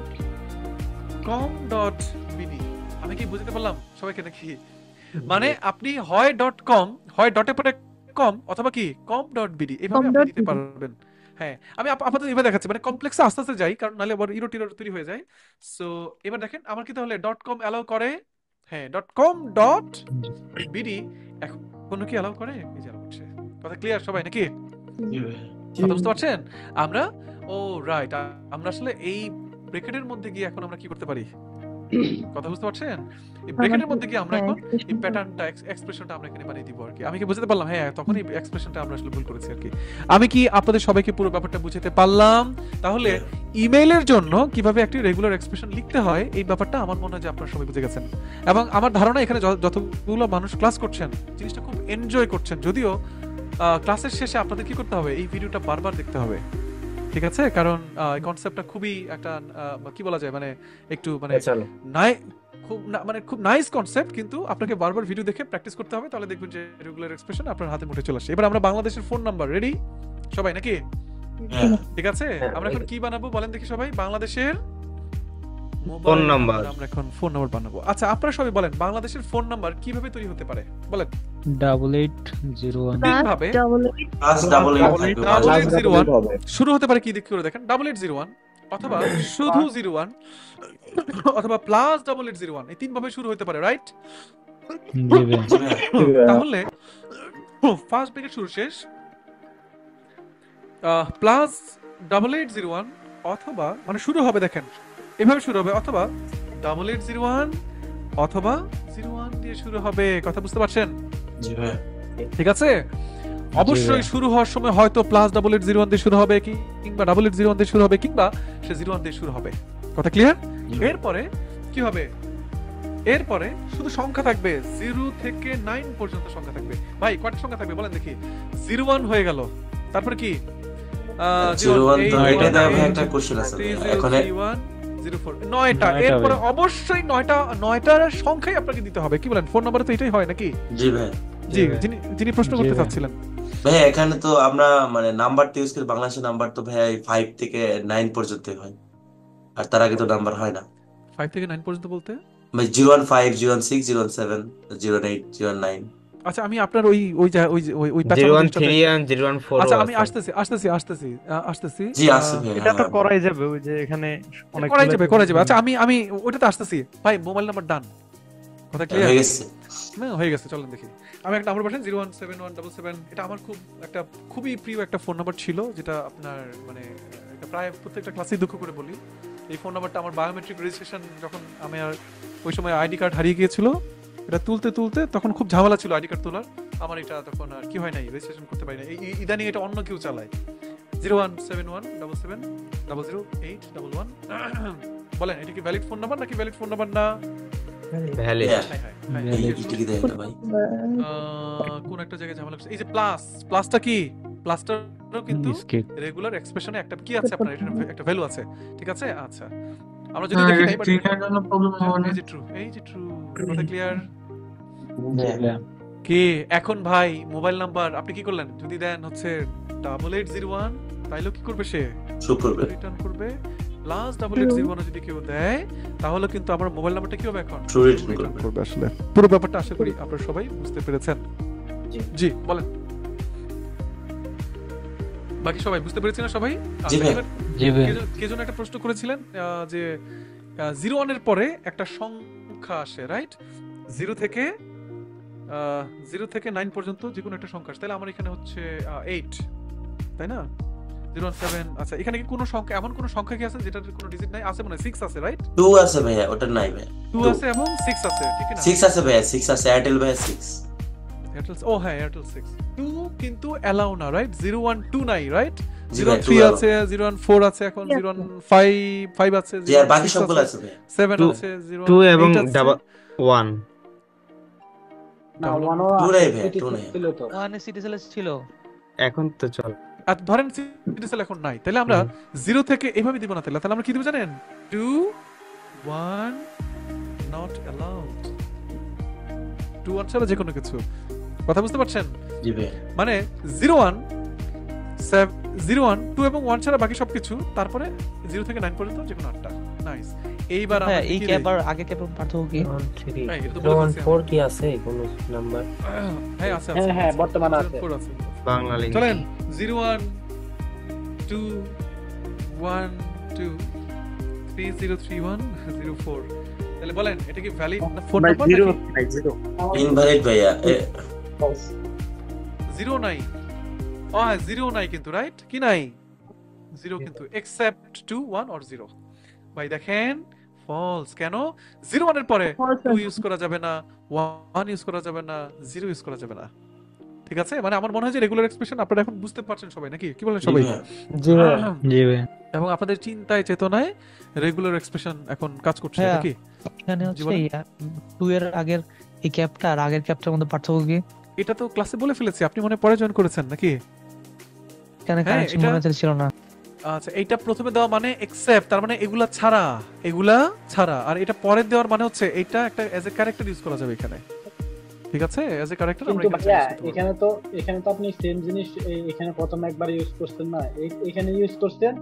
com.bd। আমি কি বুঝতে পারলাম সবাইকে নাকি? মানে আপনি হয় .com, হয় ডটের পরে কম, অথবা কি com.bd এইভাবে আপনি দিতে com.bd পারবেন। হ্যাঁ আমি আপাতত এভাবে দেখাচ্ছি, মানে কমপ্লেক্সে আস্তে আস্তে যাই, কারণ নাহলে আবার ইরো টিরো তৈরি হয়ে যায়। সো এবার দেখেন আমার কি তাহলে .com অ্যালাউ করে? হ্যাঁ .com.bd এখনো কি অ্যালাউ করে? এই যে অ্যালাউ করছে। কথা ক্লিয়ার সবাই নাকি? জি ভাই। কথা বুঝতে পারছেন? আমরা রাইট, আমরা আসলে এই ব্র্যাকেটের মধ্যে গিয়ে এখন আমরা কি করতে পারি? কথা বুঝতে পারছেন? এই ব্র্যাকেটের মধ্যে গিয়ে আমরা এখন এই প্যাটার্নটা, এক্সপ্রেশনটা আমরা এখানে বানিয়ে দিব আর কি। আমি কি বুঝতে পারলাম? হ্যাঁ তখন এই এক্সপ্রেশনটা আমরা আসলে ভুল করেছি আর কি। আমি কি আপনাদের সবাইকে পুরো ব্যাপারটা বুঝাতে পারলাম? তাহলে ইমেইলের জন্য কিভাবে একটি রেগুলার এক্সপ্রেশন লিখতে হয় এই ব্যাপারটা আমার মনে হয় যে আপনারা সবাই বুঝে গেছেন। এবং আমার ধারণা এখানে যতগুলো মানুষ ক্লাস করছেন জিনিসটা খুব এনজয় করছেন। যদিও ক্লাসের শেষে আপনাদের কি করতে হবে? এই ভিডিওটা বারবার দেখতে হবে, ঠিক আছে? কারণ এই কনসেপ্টটা খুবই একটা কি বলা যায়, মানে একটু মানে চলো খুব নাইস কনসেপ্ট, কিন্তু আপনাকে বারবার ভিডিও দেখে প্র্যাকটিস করতে হবে, তাহলে দেখবেন যে রেগুলার এক্সপ্রেশন আপনার হাতে মুঠে চলে আসে। এবার আমরা বাংলাদেশের ফোন নাম্বার রেডি সবাই নাকি? হ্যাঁ। ঠিক আছে, আমরা এখন কি বানাবো বলেন দেখি সবাই? বাংলাদেশের ফোন নাম্বার। আমরা এখন ফোন নাম্বার বানাবো। আচ্ছা আপনারা সবাই বলেন বাংলাদেশের ফোন নাম্বার কিভাবে তৈরি হতে পারে বলেন? 8801 তিন ভাবে। প্লাস ডাবল এইট থাকবে। 8801 শুরু হতে পারে কি দিক করে দেখেন? 8801 অথবা শুধু 01 অথবা প্লাস 8801, এই তিন ভাবে শুরু হতে পারে, রাইট? জি ভাই। জি ভাই। তাহলে ফার্স্ট ব্র্যাকেট শুরু শেষ প্লাস 8801 অথবা মানে শুরু হবে দেখেন এভাবে শুরু হবে, অথবা 8801 অথবা 01 দিয়ে শুরু হবে। কথা বুঝতে পারছেন? জি ভাই। ঠিক আছে? অবশ্যই শুরু হওয়ার সময় হয়তো প্লাস 8801 দিয়ে শুরু হবে, কিংবা 8801 দিয়ে শুরু হবে, কিংবা সে 01 দিয়ে শুরু হবে। কথা ক্লিয়ার? এরপরে কি হবে? এরপরে শুধু সংখ্যা থাকবে, 0 থেকে 9 পর্যন্ত সংখ্যা থাকবে। ভাই কয়টা সংখ্যা থাকবে বলেন দেখি? 01 হয়ে গেল, তারপরে কি 01 তো এটা দেওয়া ভাই একটা কোশ্চেন আছে এখন 9টা। এরপরে অবশ্যই 9টার সংখ্যাই আপনাকে দিতে হবে। কি বলেন? ফোন নাম্বারে তো এটাই হয় নাকি? জি ভাই। জি, যিনি প্রশ্ন করতে চাচ্ছিলেন। ভাই এখানে তো আমরা মানে নাম্বারটা ইউজ করি, বাংলাদেশের নাম্বার তো ভাই 5 থেকে 9 পর্যন্ত হয়, আর তার আগে তো নাম্বার হয় না। 5 থেকে 9 পর্যন্ত বলতে ভাই 015 016 017 08 09 আচ্ছা আমি আপনার ওই ওই ওই জিরো ওয়ান প্যাচার থ্রি অ্যান্ড 014 আচ্ছা ও আমি আছে। আসতেছি জি আছে ভাই, এটা তো হ্যাঁ। করাই যাবে, ওই যে এখানে অনেক করাই যাবে। আচ্ছা আমি ওটাতে আসতেছি ভাই। মোবাইল নাম্বার ডান, কথা ক্লিয়ার হয়ে গেছে। হয়ে গেছে। চলেন দেখি। আমি একটা নাম্বার বলছেন 0171777, এটা আমার খুবই প্রিয় একটা ফোন নাম্বার ছিল, যেটা আপনার মানে এটা প্রায় প্রত্যেকটা ক্লাসেই দুঃখ করে বলি। এই ফোন নাম্বারটা আমার বায়োমেট্রিক রেজিস্ট্রেশন যখন আমি আর ওই সময় আইডি কার্ড হারিয়ে গিয়েছিল, এটা তুলতে তখন খুব ঝামেলা ছিল আইডি কার্ড তোলার। আমার এটা তখন আর কি হয় নাই, রেজিস্ট্রেশন করতে পারি না। ইদানিং এটা অন্য কেউ চালায়। 0171777000811। বলেন এটা কি ভ্যালিড ফোন নাম্বার নাকি ভ্যালিড ফোন নাম্বার না? ভ্যালিড। ভ্যালিডিটি দেয় না ভাই। কোন একটা জায়গায় ঝামেলা হচ্ছে। এই যে প্লাসটা কি? প্লাসটারও কিন্তু রেগুলার এক্সপ্রেশনে একটা কি আছে আপনার, এটা একটা ভ্যালু আছে, ঠিক আছে? আচ্ছা আমরা যদি দেখি নাই, বাট এই যে ট্রু, কথা ক্লিয়ার? কি এখন ভাই মোবাইল নাম্বার আপনি কি করলেন? যদি দেন হচ্ছে 8801, তাইলে কি করবে সে? ট্রু করবে, রিটার্ন করবে। প্লাস 8801 যদি কেউ দেয়, তাহলে কিন্তু আমার মোবাইল নাম্বারটা কি হবে এখন? ট্রু রিটার্ন করবে। আসলে পুরো ব্যাপারটা আশা করি আপনারা সবাই বুঝতে পেরেছেন। জি বলেন, বাকি সবাই বুঝতে পেরেছেন না সবাই? জি ভাই। কে জন একটা প্রশ্ন করেছিলেন যে 01 এর পরে একটা সংখ্যা আসে, রাইট? 0 থেকে 9 পর্যন্ত যে কোনো একটা সংখ্যা আসে, তাহলে আমার এখানে হচ্ছে 8, তাই না? 017। আচ্ছা এখানে কি কোনো সংখ্যা, এমন কোনো সংখ্যা কি আছে যেটার কোনো ডিজিট নাই? আছে, মানে 6 আছে, রাইট? 2 আছে ভাইয়া, ওটা নাই ভাই। 2 আছে এবং 6 আছে, ঠিক না? 6 আছে ভাইয়া, 6 আছে। এয়ারটেল ভাইয়া 6। এয়ারটেল, ও হ্যাঁ এয়ারটেল 6। 2 কিন্তু অ্যালাউ না, রাইট? 012 নাই, রাইট? জি ভাই, 03 আছে, 014 আছে, এখন 015 আছে, জি আর বাকি সবগুলো আছে ভাইয়া। 7 আছে, 2 এবং 1 না, টু নাই ভাইয়া, টু নাই। ছিল তো। ওখানে সিটিসেল ছিল। এখন তো চল। আর ধরেন সিটিসেল এখন নাই, তাহলে আমরা 0 থেকে এভাবে দিব না। তাহলে আমরা কি দিব জানেন? 2 1 নট অ্যালাউড। 2 1 ছাড়া যে কোনো কিছু, কথা বুঝতে পারছেন? জি ভাই। মানে 01 01 2 এবং 1 ছাড়া বাকি সবকিছু, তারপরে 0 থেকে 9 পর্যন্ত যে কোনো আটটা। নাইস। এইবার হ্যাঁ, আমরা এই ক্যাপ আর আগে ক্যাপের পার্থক্য কি? 014 কি আছে কোন নাম্বার? হ্যাঁ আছে। হ্যাঁ বর্তমানে আছে। বাংলা লিঙ্ক। চলেন 01 2 1 2 3031 04। তাহলে বলেন এটা কি ভ্যালিড না ফোন নাম্বার নাকি? ইনভ্যালিড ভাইয়া। 0 নাই। ও হ্যাঁ 0 নাই কিন্তু, রাইট? কি নাই? 0 কিন্তু, এক্সেপ্ট 2 1 or 0। ভাই দেখেন ফলস। কেন? 01 এর পরে 2 ইউজ করা যাবে না, 1 ইউজ করা যাবে না, 0 ইউজ করা যাবে না, ঠিক আছে? মানে আমার মনে হয় যে রেগুলার এক্সপ্রেশন আপনারা এখন বুঝতে পারছেন সবাই, নাকি কি বলেন সবাই? জি ভাই। এবং আপনাদের চিন্তায় চেতনায় রেগুলার এক্সপ্রেশন এখন কাজ করছে, নাকি? এখানে হচ্ছে 2 এর আগের এই ক্যাপটা আর আগের ক্যাপটার মধ্যে পার্থক্য কি? এটা তো ক্লাসে বলে ফেলেছি, আপনি মনে পরে জয়েন করেছেন নাকি? কেন কানেকশন মনে ছিল না? আচ্ছা এইটা প্রথমে দেওয়া মানে এক্সেপ্ট, তার মানে এগুলা ছাড়া, আর এটা পরে দেওয়ার মানে হচ্ছে এটা একটা এজ এ ক্যারেক্টার ইউজ করা যাবে এখানে, ঠিক আছে? এজ এ ক্যারেক্টার আমরা কিন্তু ভাইয়া এখানে তো আপনি সেম জিনিস এখানে প্রথমে একবার ইউজ করছেন না, এখানে ইউজ করছেন,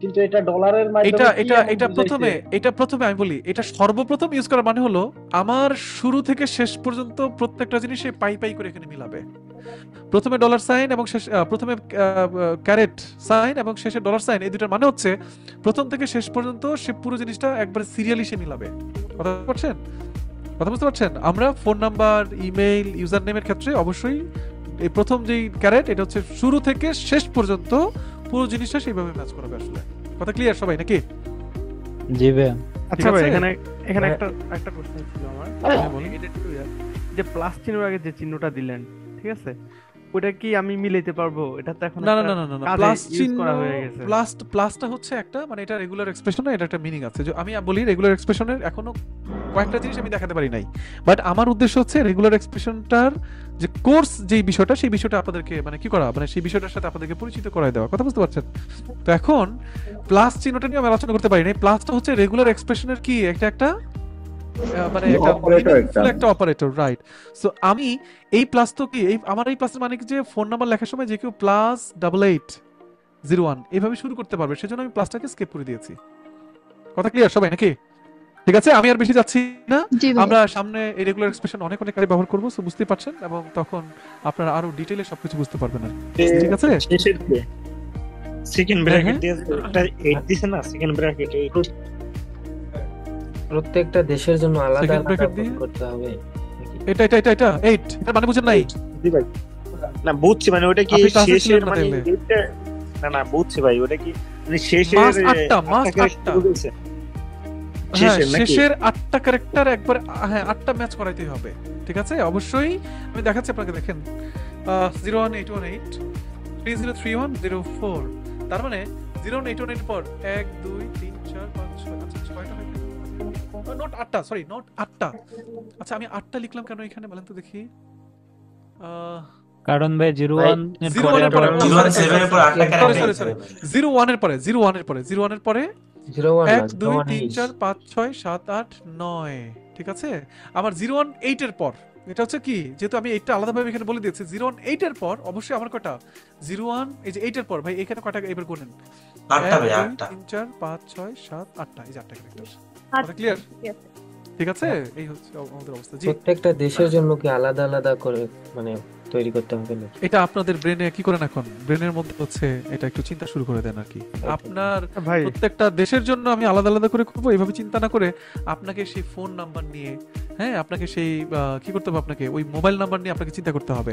কিন্তু এটা ডলারের মাধ্যমে এটা প্রথমে আমি বলি, এটা সর্বপ্রথম ইউজ করার মানে হলো আমার শুরু থেকে শেষ পর্যন্ত প্রত্যেকটা জিনিস পাই করে এখানে মিলাবে। প্রথমে ডলার সাইন এবং প্রথমে ক্যারেট সাইন এবং শেষে ডলার সাইন, এই দুটোর মানে হচ্ছে প্রথম থেকে শেষ পর্যন্ত সে পুরো জিনিসটা একবার সিরিয়ালি সে মিলাবে। কথা বুঝতে পারছেন? আমরা ফোন নাম্বার, ইমেইল, ইউজার নেমের ক্ষেত্রে অবশ্যই এই প্রথম যেই ক্যারেট, এটা হচ্ছে শুরু থেকে শেষ পর্যন্ত পুরো জিনিসটা সেইভাবে ম্যাচ করাবে। আসলে কথা ক্লিয়ার সবাই নাকি? জি ভাই। আচ্ছা ভাই, এখানে একটা কোশ্চেন ছিল আমার। যে প্লাস চিহ্নের আগে যে চিহ্নটা দিলেন, ঠিক আছে, ওটা কি আমি মিলাইতে পারবো? এটা তো এখন না, প্লাস চিহ্ন করা হয়ে গেছে। প্লাসটা হচ্ছে একটা, মানে এটা রেগুলার এক্সপ্রেশনে এটা একটা মিনিং আছে। আমি বলি রেগুলার এক্সপ্রেশনের এখনো কয়েকটা জিনিস আমি দেখাতে পারি নাই, বাট আমার উদ্দেশ্য হচ্ছে রেগুলার এক্সপ্রেশনটার যে কোর্স যেই বিষয়টা, সেই বিষয়টা আপনাদেরকে মানে কি করা, মানে সেই বিষয়টার সাথে আপনাদেরকে পরিচিত করায় দেওয়া। কথা বুঝতে পারছেন? তো এখন প্লাস চিহ্নটা নিয়ে আমি আলোচনা করতে পারি না। প্লাসটা হচ্ছে রেগুলার এক্সপ্রেশনের কি একটা মানে একটা অপারেটর, রাইট? সো আমি এই প্লাস তো কি, আমার এই প্লাসের মানে কি যে ফোন নাম্বার লেখার সময় যে কেউ +8801 এইভাবে শুরু করতে পারবে, সেজন্য আমি প্লাসটাকে স্কিপ করে দিয়েছি। কথা ক্লিয়ার সবাই নাকি? ঠিক আছে, আমি আর বেশি যাচ্ছি না। জি ভাইয়া। আমরা সামনে এই রেগুলার এক্সপ্রেশন অনেক অনেক কাজে ব্যবহার করবো, সো বুঝতে পারছেন, এবং তখন আপনারা আরো ডিটেইলে সবকিছু বুঝতে পারবেন আর কি। ঠিক আছে, শেষের দিকে সেকেন্ড হ্যাঁ, ব্র্যাকেট হ্যাঁ। দিয়ে একটা 8 দিছে না, সেকেন্ড ব্র্যাকেট প্রত্যেকটা দেশের জন্য আলাদা Second আলাদা bracket code দিয়ে? করতে হবে নাকি? এটা 8 এর মানে বুঝেন নাই? জি ভাই, না বুঝছি, মানে ওটা কি আপনি ক্লাসে শেষের ছিলেন না মানে তাইলে? এইটা, না বুঝছি ভাই, ওটা কি মানে শেষের মাস 8টা, মাস 8টা 8টা। বলছে হ্যাঁ, শেষের নাকি? শেষের 8টা ক্যারেক্টার একবার, হ্যাঁ 8টা ম্যাচ করাইতেই হবে। ঠিক আছে, অবশ্যই আমি দেখাচ্ছি আপনাকে, দেখেন 01818 303104, তার মানে 01818 পর 1 2 3 4 5 6, আচ্ছা 6টা হয় কেন? নট 8টা, সরি নট 8টা। আচ্ছা আমি 8টা লিখলাম কেন এখানে বলেন তো দেখি। কারণ ভাই 01 এর 01 পরে এর পরে, আবার 017 এর পর 8টা ক্যারেক্টার। সরি 01 এর পরে, 01 এর পরে 01 1 2 3 4 5 6 7 8 9, ঠিক আছে। আবার 018 এর পর, এটা হচ্ছে কি, যেহেতু আমি এইটা আলাদাভাবে এখানে বলে দিয়েছি, 018 এর পর অবশ্যই আমার কয়টা 01, এই যে 8 এর পর ভাই এখানে কয়টা এবার গুনেন, 8টা ভাই, 1 8টা। 2 3 4 5 6 7 8টা, এই যে 8টা ক্যারেক্টার। আচ্ছা, ক্লিয়ার? ঠিক আছে। ঠিক আছে, এই হচ্ছে আমাদের অবস্থা। জি, প্রত্যেকটা দেশের জন্য কি আলাদা আলাদা করে মানে তৈরি করতে হবে নাকি? এটা আপনাদের ব্রেনে কি করেন, এখন ব্রেনের মধ্যে হচ্ছে এটা একটু চিন্তা শুরু করে দেন আর কি। আপনার ভাই প্রত্যেকটা দেশের জন্য আমি আলাদা আলাদা করে করবো, এইভাবে চিন্তা না করে আপনাকে সেই ফোন নাম্বার নিয়ে, হ্যাঁ আপনাকে সেই কি করতে হবে, আপনাকে ওই মোবাইল নাম্বার নিয়ে আপনাকে চিন্তা করতে হবে।